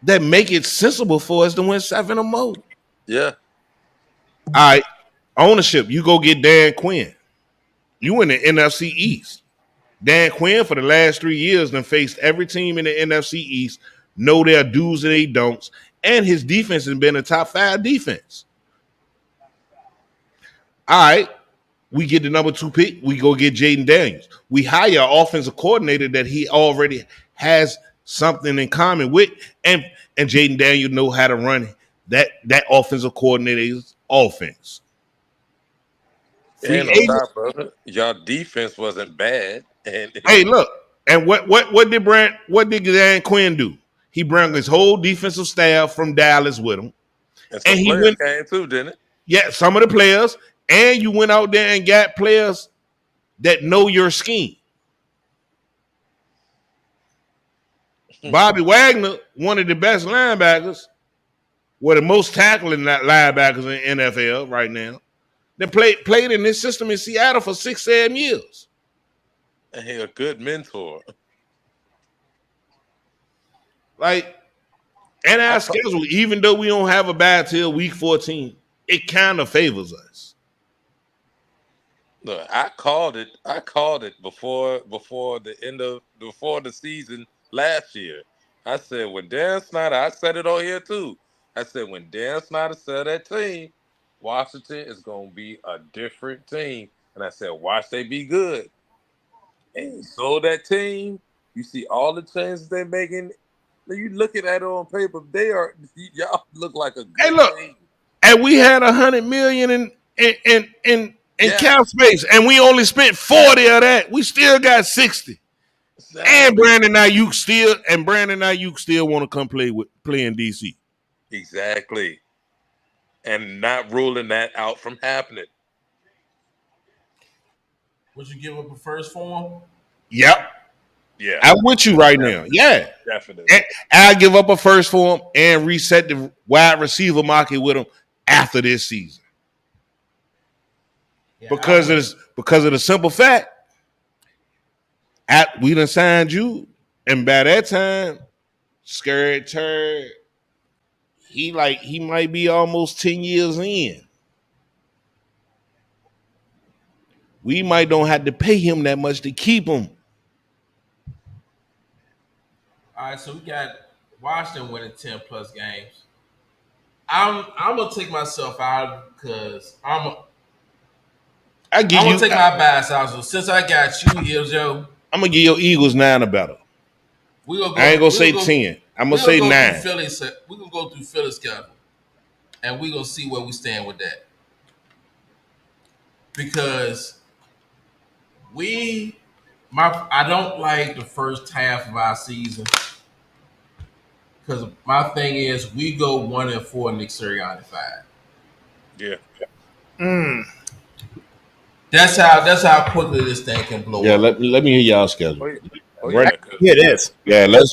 that make it sensible for us to win 7 or more.
Yeah.
All right. Ownership, you go get Dan Quinn. You in the NFC East. Dan Quinn for the last 3 years done faced every team in the NFC East, know their do's and they don'ts, and his defense has been a top 5 defense. All right, we get the number 2 pick. We go get Jaden Daniels. We hire an offensive coordinator that he already has something in common with, and Jaden Daniels know how to run that offensive coordinator's offense.
And on top of it, y'all defense wasn't bad. And
hey, look, and what did Dan Quinn do? He brought his whole defensive staff from Dallas with him,
and he came too, didn't it?
Yeah, some of the players, and you went out there and got players that know your scheme. Bobby Wagner, one of the best linebackers, the most tackling linebackers in NFL right now. They played in this system in Seattle for 6-7 years.
And he a good mentor.
Like, and our schedule, even though we don't have a bye till week 14, it kind of favors us.
Look, I called it before the season last year. I said when Dan Snyder, I said it on here too. I said when Dan Snyder said that team, Washington is going to be a different team. And I said, watch they be good. And he sold that team. You see all the changes they're making. You looking at it on paper, y'all look like a good team.
And we had $100 million in cap space, and we only spent 40 of that. We still got 60. Exactly. And Brandon Ayuk still want to come play in DC.
Exactly. And not ruling that out from happening.
Would you give up a first for him?
Yep.
Yeah,
I'm with you right now. Yeah.
definitely.
And I'll give up a first for him and reset the wide receiver market with him after this season.
Yeah,
Because of the simple fact, we done signed you, and by that time, Scared Turd, he might be almost 10 years in. We might don't have to pay him that much to keep him.
all right, so we got Washington winning 10 plus games. I'm gonna take myself out because I'm gonna take my bias out. So since I got you here, Joe,
I'm gonna give your Eagles 9 or better. I ain't gonna say 10. I'm gonna say 9.
We're gonna go through Philly's schedule, and we're gonna see where we stand with that. Because I don't like the first half of our season. Because my thing is, we go 1-4, Nick Sirianni 5.
Yeah.
That's how quickly this thing can blow
Yeah,
up.
let me hear y'all schedule.
Right. Yeah, it is.
Yeah,
Y'all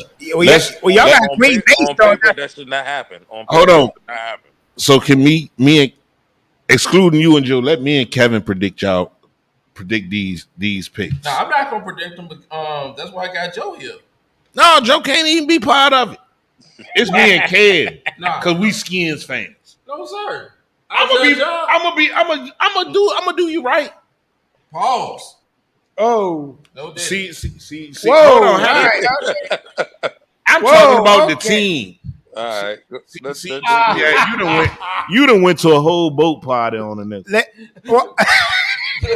got Green Bay
on
starting.
paper, that should not happen. On
Hold
paper,
on.
that should not happen.
So can me and excluding you and Joe, let me and Kevin predict these picks.
No, I'm not gonna predict them, but that's why I got Joe here.
No, Joe can't even be part of it. It's me and Kev.
Nah.
Because we Skins fans.
No, sir.
I'm gonna do you right.
Pause.
Oh.
No,
See.
Whoa.
Hold on.
All right.
I'm
Whoa,
talking about the
okay.
team.
All right.
Yeah, you done went to a whole boat party on the next.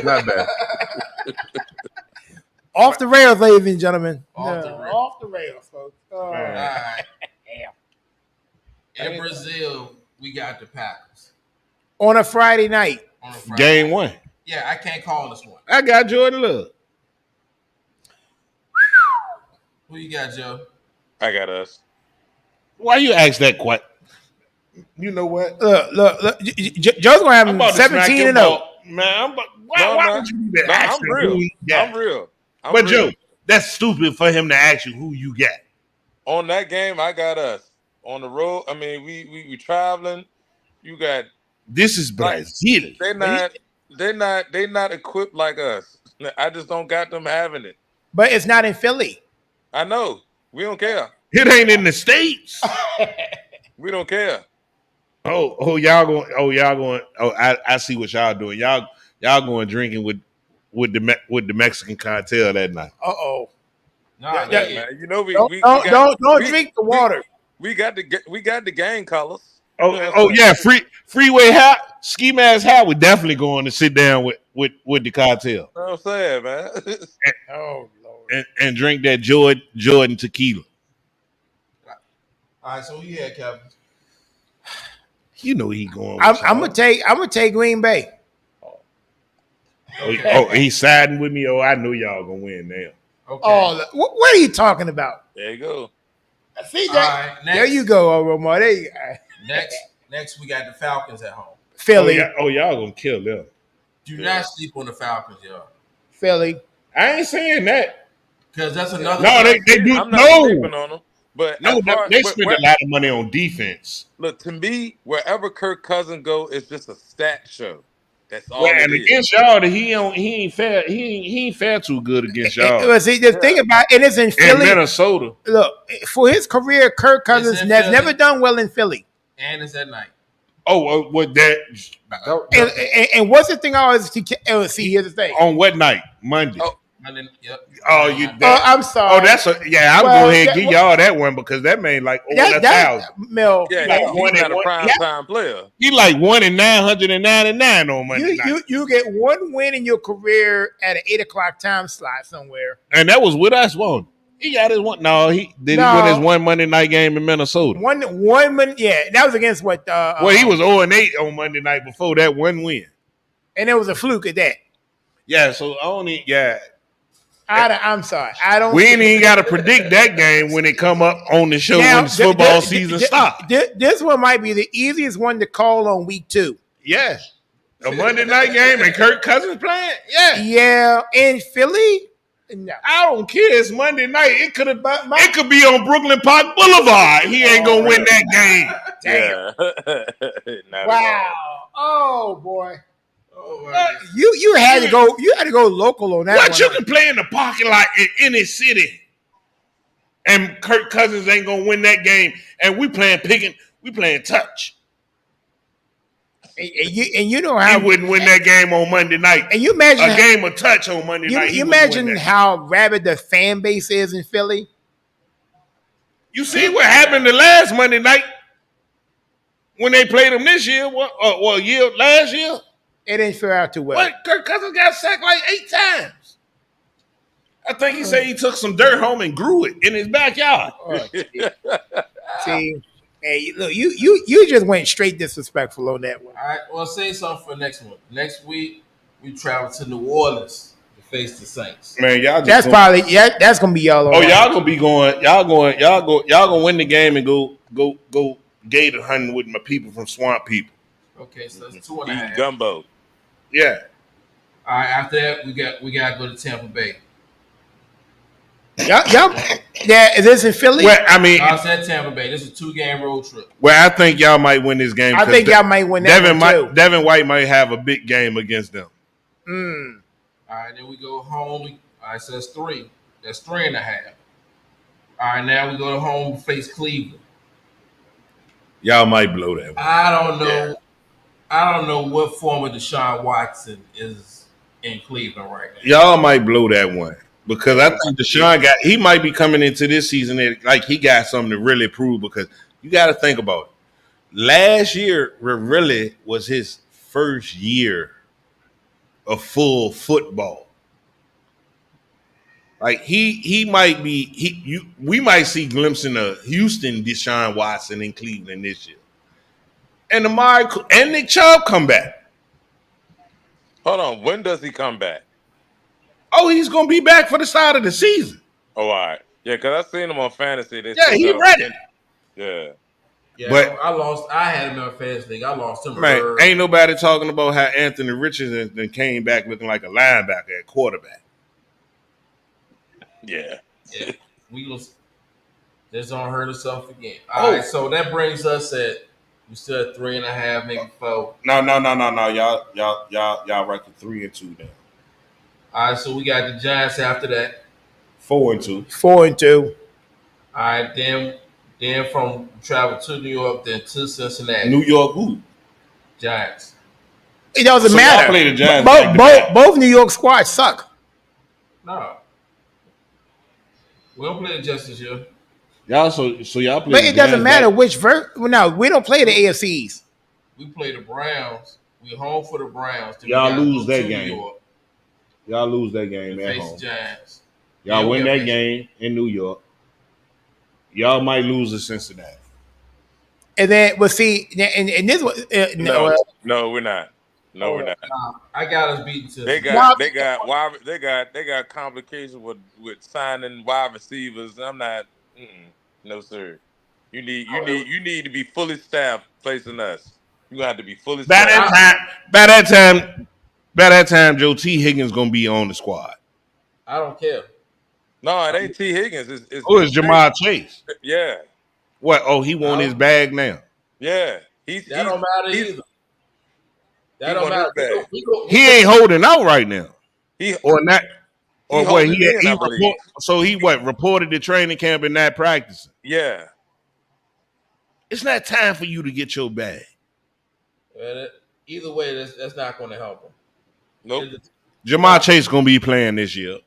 Not bad.
Off the rails, ladies and gentlemen.
Off
the rails, folks.
All right. In Brazil, we got the Packers
On a Friday night.
Game 1.
Yeah, I can't call this one.
I got Jordan Love.
Who you got, Joe?
I got us.
Why you ask that question? You know what?
Look. Joe's gonna have him 17 and 0.
Man, why would you even ask
I'm real.
who he got?
I'm real.
But Joe, that's stupid for him to ask you who you got.
On that game, I got us. On the road, I mean, we traveling. You got.
This is Brazil.
They're not equipped like us. I just don't got them having it.
But it's not in Philly.
I know. We don't care.
It ain't in the States.
We don't care.
Y'all going. I see what y'all doing. Y'all going drinking with the Mexican cartel that night.
Uh-oh.
Nah,
man. You know
don't drink the water.
We got the gang colors.
Yeah, freeway hat, ski mask hat. We're definitely going to sit down with the cartel.
You know what I'm saying, man.
Oh Lord.
And drink that Jordan tequila.
All right, so who you had, Kevin?
You know he going.
I'm gonna take Green Bay.
He's siding with me. I know y'all gonna win now.
Okay.
Oh, what are you talking about?
There you go.
See
All
that?
right, next,
There you go, Romar. There you go.
Next, we got the Falcons at home.
Philly.
Y'all gonna kill them.
Do not sleep on the Falcons, y'all.
Philly.
I ain't saying that.
Because that's another.
No, they do.
I'm not sleeping on them. But
no, they spend a lot of money on defense.
Look, to me, wherever Kirk Cousins go, it's just a stat show. That's all.
And against y'all, he ain't fair. He ain't fair too good against y'all.
See, the thing about it is in Philly,
Minnesota.
Look, for his career, Kirk Cousins has never done well in Philly.
And it's at night.
Oh, what that?
And what's the thing I always see? Here's the thing.
On what night? Monday.
Yep.
Oh, you.
I'm sorry.
Oh, that's I'm go ahead and give y'all that one because that made like over 1,000.
Mel,
yeah, he's not a prime time player.
He like 1 in 999 on Monday night.
You get one win in your career at an 8:00 time slot somewhere,
and that was with us. One. He got his one. No, he win his one Monday night game in Minnesota.
One, yeah, that was against what?
Well, he was 0-8 on Monday night before that one win,
and it was a fluke at that.
Yeah, so only
I'm sorry, I don't.
We ain't even got to predict that game when it come up on the show when football season stops.
This one might be the easiest one to call on week 2.
Yeah, a Monday night game and Kirk Cousins playing. Yeah,
in Philly. No.
I don't care. It's Monday night. It could be on Brooklyn Park Boulevard. He ain't gonna win that game.
Damn.
Yeah. Not
Wow. Oh boy.
Oh, my
You had to go. You had to go local on that.
What
one.
you can play in the parking lot in any city, and Kirk Cousins ain't gonna win that game. And we playing touch.
And you know how
He wouldn't win that game on Monday night.
And you imagine
a game of touch on Monday night.
You imagine how rabid the fan base is in Philly.
You see what happened the last Monday night when they played them this year? Last year?
It didn't fare out too well.
What? Kirk Cousins got sacked like 8 times. I think he said he took some dirt home and grew it in his backyard.
See, hey, look, you just went straight disrespectful on that one.
All right, well, say something for next one. Next week, we travel to New Orleans to face the Saints.
Man, y'all just
That's probably that's gonna be y'all.
Y'all gonna be going. Y'all gonna win the game and go gator hunting with my people from Swamp People.
Okay, so that's 2.5.
Gumbo.
Yeah.
All right. After that, we gotta go to Tampa Bay.
Y'all, yeah. Is this in Philly?
Well, I mean,
I said Tampa Bay. This is a 2-game road trip.
well, I think y'all might win this game.
I think y'all might win that one too.
Devin White might have a big game against them.
All right, then we go home. All right, so that's 3. That's 3.5. All right, now we go home to face Cleveland.
Y'all might blow that one.
I don't know. Yeah. I don't know what form of Deshaun Watson is in Cleveland right now.
Y'all might blow that one because I think Deshaun he might be coming into this season like he got something to really prove because you got to think about it. Last year really was his first year of full football. Like he might be we might see glimpsing of Houston Deshaun Watson in Cleveland this year. And and Nick Chubb come back.
Hold on, when does he come back?
Oh, he's gonna be back for the start of the season.
Oh, all right. Yeah, because I seen him on fantasy.
He ready.
Yeah.
Yeah,
but
I had him in a fantasy league. I lost him.
Man, ain't nobody talking about how Anthony Richardson came back looking like a linebacker at quarterback.
Yeah.
We gonna just don't hurt ourselves again. All right, so that brings us at we still at 3.5, maybe 4.
No. Y'all record 3 and 2 now.
All right, so we got the Giants after that.
4 and 2.
4 and 2.
All right, then from travel to New York, then to Cincinnati.
New York who?
Giants.
It doesn't matter.
Y'all play the Giants
both New York squads suck.
No. We don't play the Jets this year.
Y'all so y'all play.
But it doesn't matter which no, we don't play the AFCs.
We play the Browns. We home for the Browns.
Y'all lose that game. Y'all lose that game at home.
Giants.
Y'all win that game in New York. Y'all might lose to Cincinnati.
And then we'll see. And this was
no, we're not. No, we're not.
I got us beaten to.
They got complications with signing wide receivers. I'm not. No, sir. You need to be fully staffed placing us. You have to be fully staffed.
By that time, Joe T. Higgins gonna be on the squad.
I don't care.
No, it ain't T. Higgins.
It's Jamar Chase.
Yeah.
What? Oh, he won his bag now.
Yeah.
That don't matter either. That don't matter.
He ain't holding out right now.
He
reported to training camp and not practicing.
Yeah.
It's not time for you to get your bag.
Either way, that's not going to help him.
Nope.
Jamar Chase gonna be playing this year.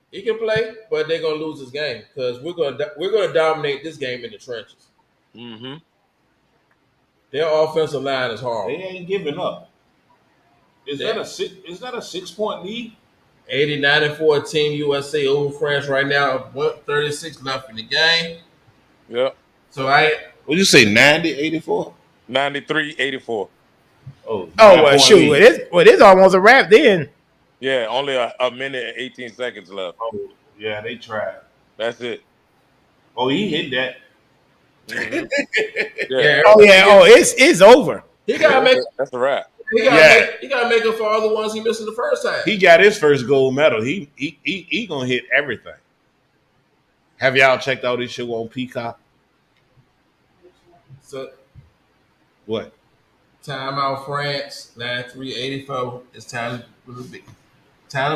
He can play, but they're gonna lose this game because we're gonna dominate this game in the trenches.
Mm-hmm.
Their offensive line is horrible.
They ain't giving up. Is that a 6-point lead?
89-4 Team USA over France right now. 1:36 left in the game.
Yep.
So
what'd you say? 90-84?
93-84.
Well, shoot. It is almost a wrap then.
Yeah, only a minute and 18 seconds left.
Oh, yeah, they tried.
That's it.
Oh, he hit that.
Mm-hmm.
Yeah.
Oh, yeah. Oh, it's over.
He gotta make.
That's a wrap.
He gotta make up for all the ones he missed in the first time.
He got his first gold medal. He gonna hit everything. Have y'all checked out this show on Peacock?
So
What?
timeout France 9384. It's time to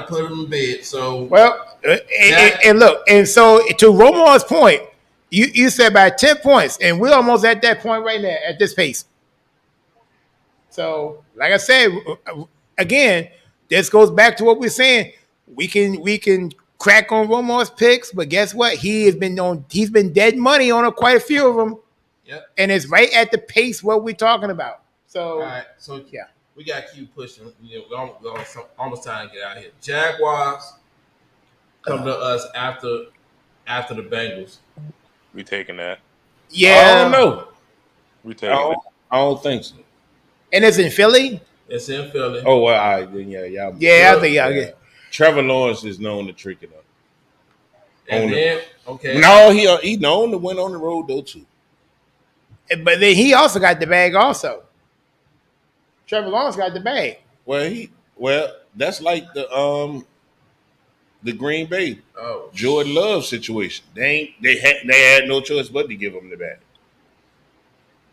put him in bed. So
Well, and look, and so to Romo's point, you said by 10 points, and we're almost at that point right now at this pace. So, like I said, again, this goes back to what we're saying. We can crack on Romo's picks, but guess what? He's been dead money on quite a few of them.
Yep.
And it's right at the pace what we're talking about. So,
all right, so
yeah,
we got to keep pushing. We're almost time to get out of here. Jaguars come to us after the Bengals.
We taking that.
yeah.
I don't know.
We taking it.
I don't think so.
And it's in Philly.
It's in Philly.
Oh well, all right, then y'all.
Yeah, I think y'all get.
Trevor Lawrence is known to trick it up.
And then, okay.
No, he known to win on the road though too.
But then he also got the bag. Also, Trevor Lawrence got the bag.
Well, that's like the Green Bay Jordan Love situation. They had no choice but to give him the bag.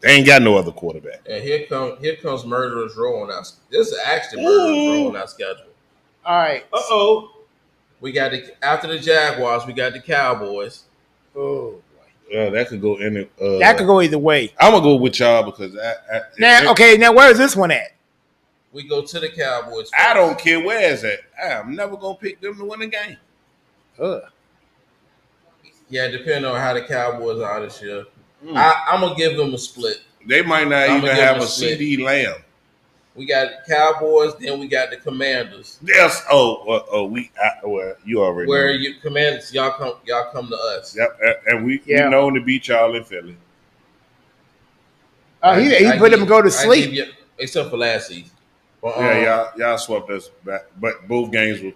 They ain't got no other quarterback.
And here comes Murderers Row on our. This is actually Murderers Row on our schedule.
All right.
We got after the Jaguars, we got the Cowboys.
Oh,
that could go in.
that could go either way.
I'm gonna go with y'all because
Now where is this one at?
We go to the Cowboys.
I don't care where it's at. I'm never gonna pick them to win a game.
Yeah, depending on how the Cowboys are this year. I'm gonna give them a split.
They might not even have a CD Lamb.
We got Cowboys, then we got the Commanders.
Yes. You already
where
know.
you Commanders, y'all come to us.
Yep, and we known to beat y'all in Philly.
He put them to go to sleep.
Except for last season. But,
y'all swept us back, but both games were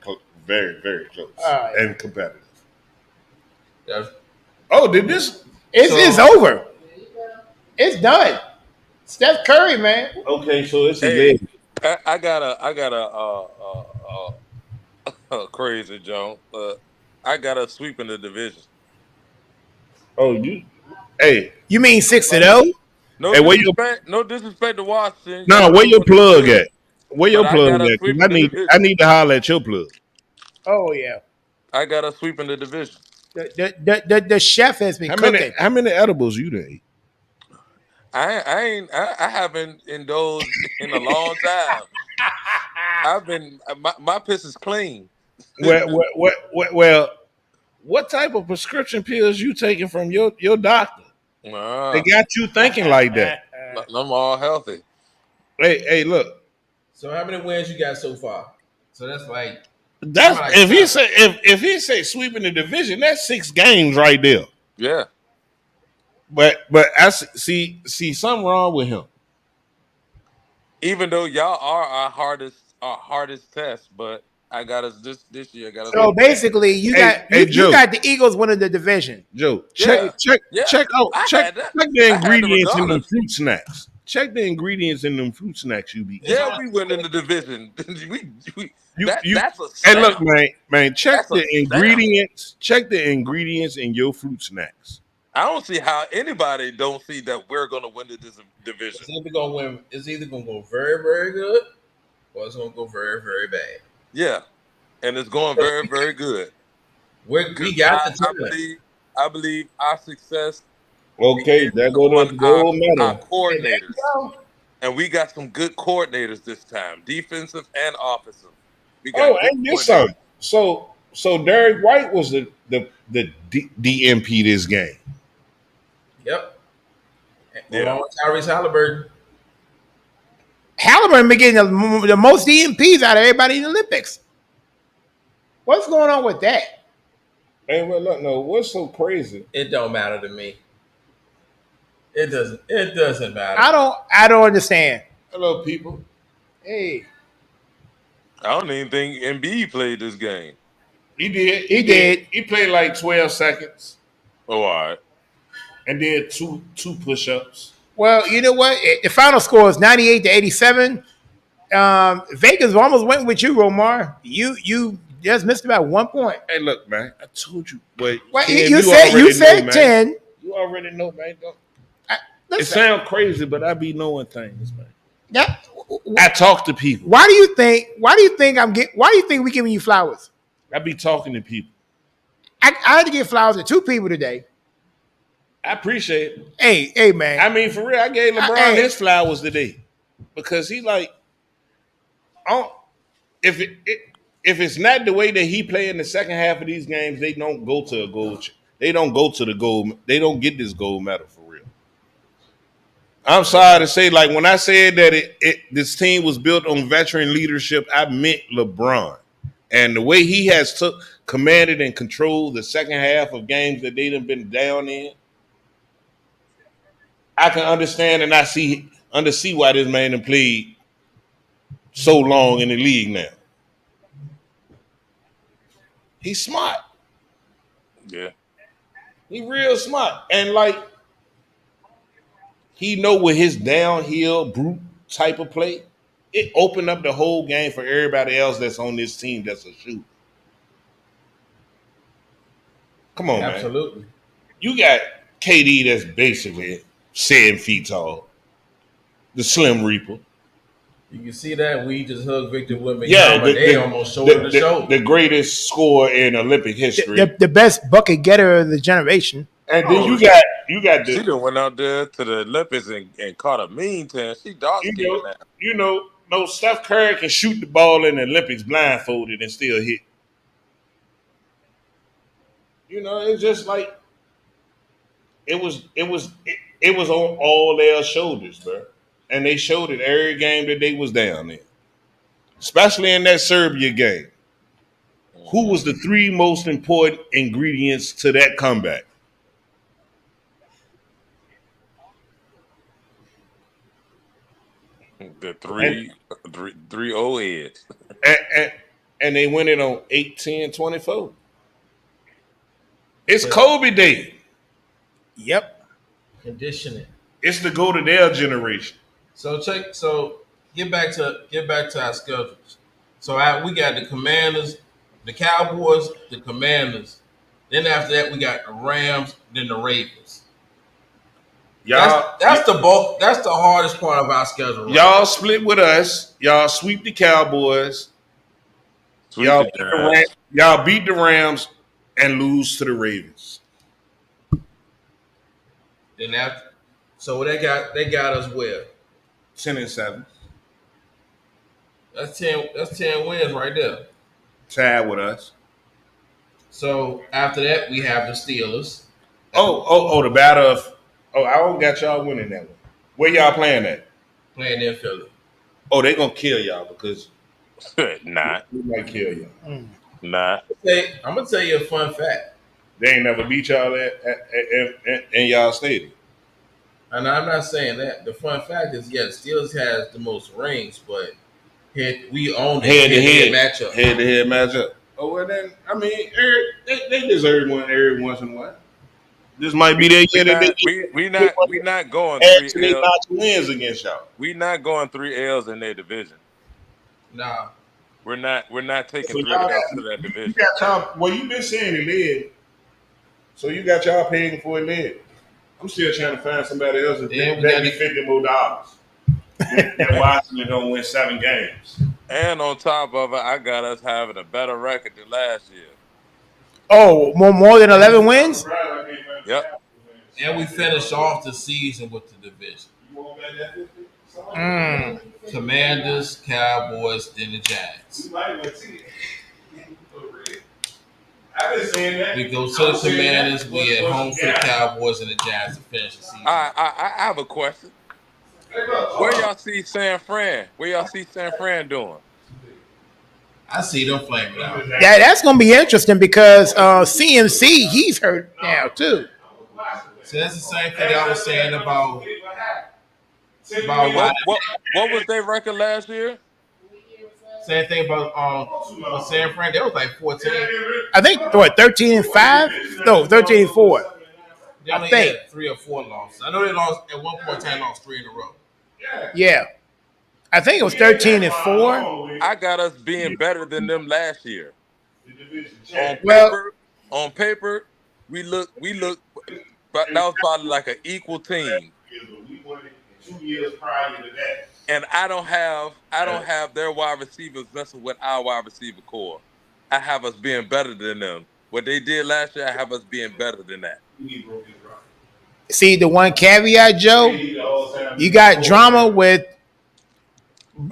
very, very close and competitive. Did this?
It's over. It's done. Steph Curry, man.
Okay, so it's
I got a crazy Joan. I got a sweep in the division.
You
mean 6-0?
No disrespect to Washington.
No, where your plug at? Where your plug at? I need to holler at your plug.
Oh yeah.
I got a sweep in the division.
The chef has been cooking.
How many edibles you done eat?
I haven't indulged in a long time. I've been my piss is clean.
Well, what type of prescription pills you taking from your doctor? They got you thinking like that.
I'm all healthy.
Hey, look.
So how many wins you got so far? So that's like
if he say sweeping the division, that's 6 games right there.
Yeah.
But I see something wrong with him.
Even though y'all are our hardest test, but I got us this year.
So basically, you got the Eagles winning the division.
Joe, check the ingredients in the fruit snacks. Check the ingredients in them fruit snacks you be eating.
Yeah, we win in the division. That's a
hey, look, man, check the ingredients. Check the ingredients in your fruit snacks.
I don't see how anybody don't see that we're going to win this division.
It's either going to go very, very good, or it's going to go very, very bad.
Yeah, and it's going very, very good.
We got the
I believe our success.
Okay, there go the gold medal.
Our coordinators, and we got some good coordinators this time, defensive and offensive.
And this something. So Derek White was the DMP this game.
Yep. Along with Tyrese Halliburton.
Halliburton been getting the most DMPs out of everybody in the Olympics. What's going on with that?
Hey, well, look, no, what's so crazy?
It don't matter to me. It doesn't matter.
I don't understand.
Hello, people.
Hey.
I don't even think Embiid played this game.
He did.
He did.
He played like 12 seconds.
Oh, all right.
And did two push-ups.
Well, you know what? The final score is 98-87. Vegas almost went with you, Romar. You just missed about 1 point.
Hey, look, man. I told you. But
Well,
Ken,
you said
know,
10.
Man. You already know, man. It
Listen,
sounds crazy, but I be knowing things, man.
yeah.
I talk to people.
Why do you think we giving you flowers?
I be talking to people.
I had to give flowers to 2 people today.
I appreciate it.
Hey, man.
I mean, for real, I gave LeBron his flowers today because he like, if it's not the way that he play in the second half of these games, they don't go to a gold. They don't go to the gold. They don't get this gold medal for real. I'm sorry to say, like when I said that this team was built on veteran leadership, I meant LeBron. And the way he has commanded and controlled the second half of games that they done been down in, I can understand and undersee why this man done played so long in the league now. He's smart.
Yeah.
He real smart. And like he know with his downhill brute type of play, it opened up the whole game for everybody else that's on this team that's a shooter. Come on,
Absolutely.
man. You got KD that's basically 7 feet tall. The Slim Reaper.
You can see that we just hugged Victor Wembanyama.
Yeah,
They almost shoulder to shoulder.
The greatest scorer in Olympic history.
The best bucket getter of the generation.
And then you got
She done went out there to the Olympics and caught a mean tan. She dark skinned now.
You know, no Steph Curry can shoot the ball in the Olympics blindfolded and still hit. You know, it's just like it was on all their shoulders, bro. And they showed it every game that they was down there. Especially in that Serbia game. Who was the 3 most important ingredients to that comeback?
The three old heads.
And they went it on 8-10-24. It's Kobe Day.
Yep.
Conditioning.
It's the go to their generation.
So get back to our schedules. So we got the Commanders, the Cowboys, the Commanders. Then after that we got the Rams, then the Ravens. That's the bulk. That's the hardest part of our schedule. Right?
Y'all split with us. Y'all sweep the Cowboys. Y'all beat the Rams and lose to the Ravens.
Then so they got us where?
10-7.
That's 10 wins right there.
Tied with us.
So after that we have the Steelers.
The battle of I don't got y'all winning that one. Where y'all playing at?
Playing in Philly.
Oh, they gonna kill y'all because
Nah.
we might kill y'all.
Nah.
I'm gonna tell you a fun fact.
They ain't never beat y'all in y'all stadium.
And I'm not saying that. The fun fact is, Steelers has the most rings, but we own the head-to-head matchup.
Head-to-head matchup. Oh, well then, I mean, they deserve one every once in a while. This might be their year.
We not going 3 L's.
Wins against y'all.
We not going 3 L's in their division.
Nah.
We're not taking 3 L's to that division.
You've been saying it led. So you got y'all paying for it led. I'm still trying to find somebody else that bet me $50 more. And Washington don't win 7 games.
And on top of it, I got us having a better record than last year.
Oh, more than 11 wins?
Yep.
And we finished off the season with the division. Commanders, Cowboys, then the Giants.
I've been saying that.
We go to the Commanders, we at home for the Cowboys and the Giants to finish the season.
I have a question. Where y'all see San Fran? Where y'all see San Fran doing?
I see them flaming out.
Yeah, that's going to be interesting because CMC, he's hurt now too.
So that's the same thing I was saying about
what was their record last year?
Same thing about San Fran. They was like 14.
I think 13-5? No, 13-4.
They only had 3 or 4 losses. I know they lost at one point in time. Lost 3 in a row.
Yeah. I think it was 13-4.
I got us being better than them last year.
Well,
On paper, we look, but that was probably like an equal team.
We won it 2 years prior to that.
And I don't have their wide receivers messing with our wide receiver core. I have us being better than them. What they did last year, I have us being better than that.
see the one caveat, Joe. You got drama with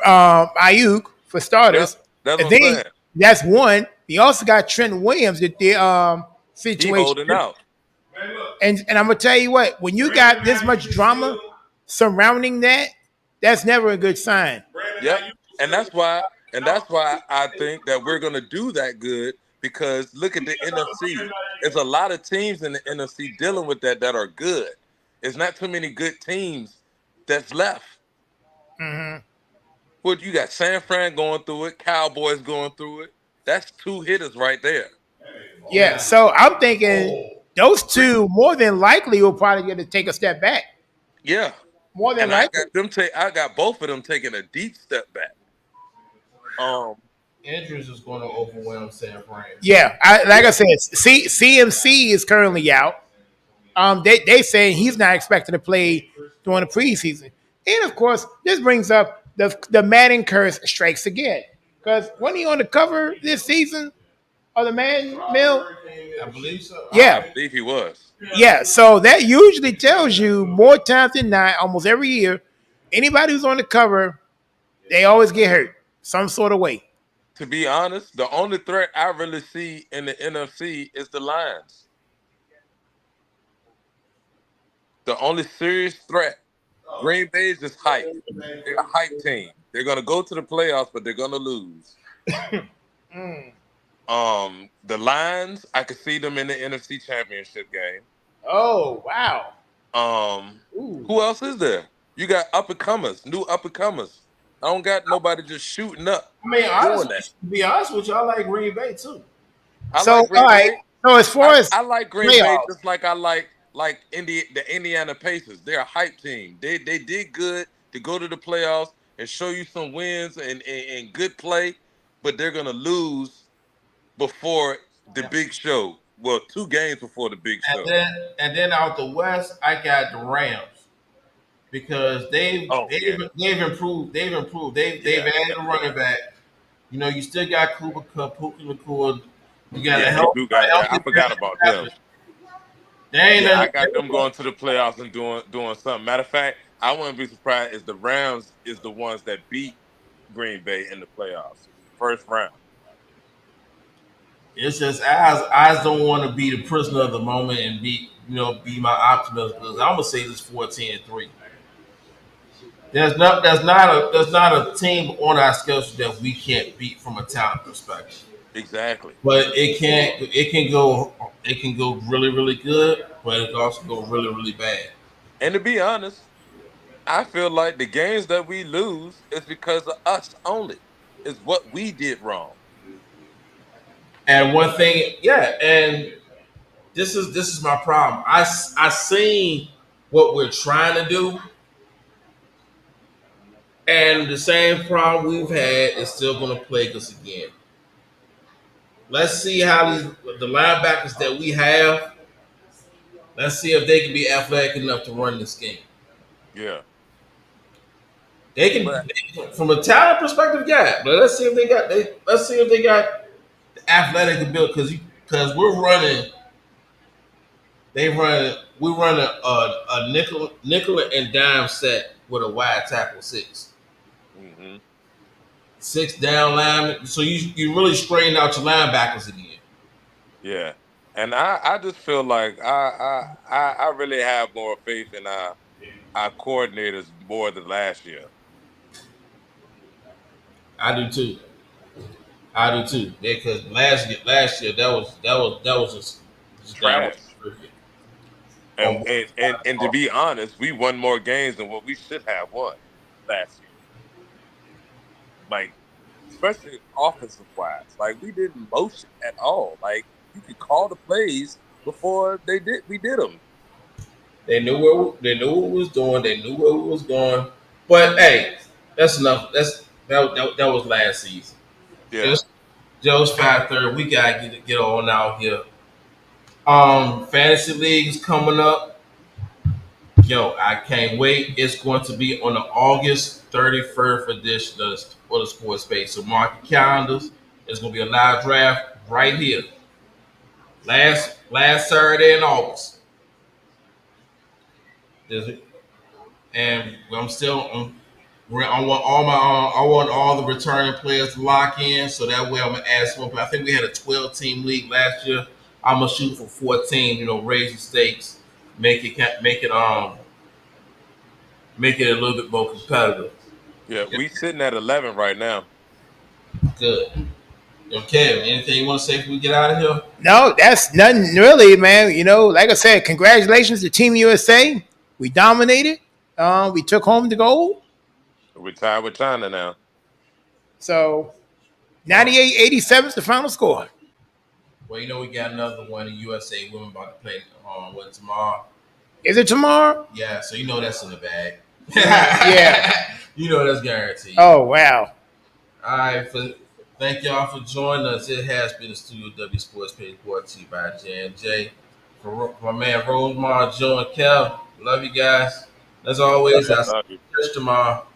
Ayuk for starters.
That's
And
what I'm
then
saying.
that's one. You also got Trent Williams at the
He
situation.
holding out.
And I'm gonna tell you what, when you got this much drama surrounding that, that's never a good sign.
Yep. And that's why I think that we're gonna do that good, because look at the NFC. There's a lot of teams in the NFC dealing with that are good. There's not too many good teams that's left.
Mm-hmm.
What you got? San Fran going through it, Cowboys going through it. That's two hitters right there.
Yeah, so I'm thinking those two more than likely will probably get to take a step back.
Yeah.
More than
And
likely.
I got both of them taking a deep step back.
Injuries is going to overwhelm San Fran.
Yeah, like I said, CMC is currently out. They saying he's not expected to play during the preseason, and of course, this brings up the Madden curse strikes again. Because when he on the cover this season of the Madden Mill,
I believe so.
yeah,
I believe he was.
yeah. So that usually tells you more times than not, almost every year, anybody who's on the cover, they always get hurt some sort of way.
To be honest, the only threat I really see in the NFC is the Lions. The only serious threat. Green Bay is just hype. They're a hype team. They're gonna go to the playoffs, but they're gonna lose. The Lions, I could see them in the NFC Championship game.
Oh wow!
Who else is there? You got up and comers, new up and comers. I don't got nobody just shooting up.
I mean,
doing
honestly,
that.
to be honest with you, I like Green Bay too.
I
So
like Green
all right.
Bay.
So as far as
I like Green Bay
playoffs,
just like I like the Indiana Pacers. They're a hype team. They did good to go to the playoffs and show you some wins and good play, but they're gonna lose before the big show. Well, 2 games before the big show.
And then out the West, I got the Rams because they've improved. They've added a running back. You know, you still got Cooper Kupp, Puka Nacua. You got a help.
I forgot about them.
I
got them going to the playoffs and doing something. Matter of fact, I wouldn't be surprised if the Rams is the ones that beat Green Bay in the playoffs, first round.
It's just I don't want to be the prisoner of the moment and be my optimism, because I'm gonna say this 14-3. There's not a team on our schedule that we can't beat from a talent perspective.
Exactly.
But it can go really, really good, but it can also go really, really bad.
And to be honest, I feel like the games that we lose is because of us only. It's what we did wrong.
And one thing, and this is my problem. I seen what we're trying to do, and the same problem we've had is still going to plague us again. Let's see how the linebackers that we have. Let's see if they can be athletic enough to run this game.
Yeah.
They can, from a talent perspective, yeah. But let's see if they got the athletic ability, because we're running. We run a nickel and dime set with a wide tackle 6.
Mm-hmm.
6 down linemen. So you really straighten out your linebackers again.
Yeah. And I just feel like I really have more faith in our coordinators more than last year.
I do too. Because last year that was just
trash. And to be honest, we won more games than what we should have won last year. Like, especially offensive wise, like we didn't motion at all. Like, you could call the plays before we did them.
They knew what we was doing. They knew where we was going. But hey, That's enough. That was last season.
Yeah.
Joe's 5:30. We gotta get on out here. Fantasy league is coming up. Yo, I can't wait. It's going to be on the August 31st edition of the Sports Space. So mark your calendars. It's going to be a live draft right here. Last Saturday in August. And I want all the returning players to lock in, so that way I'm gonna ask one. I think we had a 12-team league last year. I'm gonna shoot for 14. Raise the stakes, make it a little bit more competitive.
Yeah, we sitting at 11 right now.
Good. Okay, anything you want to say before we get out of here?
No, that's nothing really, man. Like I said, congratulations to Team USA. We dominated. We took home the gold.
We're tied with China now.
So 98-87 is the final score.
Well, we got another one. The USA women about to play tomorrow.
Is it tomorrow?
Yeah, so that's in the bag.
Yeah.
That's guaranteed.
Oh, wow.
All right, thank y'all for joining us. It has been the Studio W Sports Page brought to you by J&J. For my man Rosemar, Joe, and Kev, love you guys. As always, I'll see you tomorrow.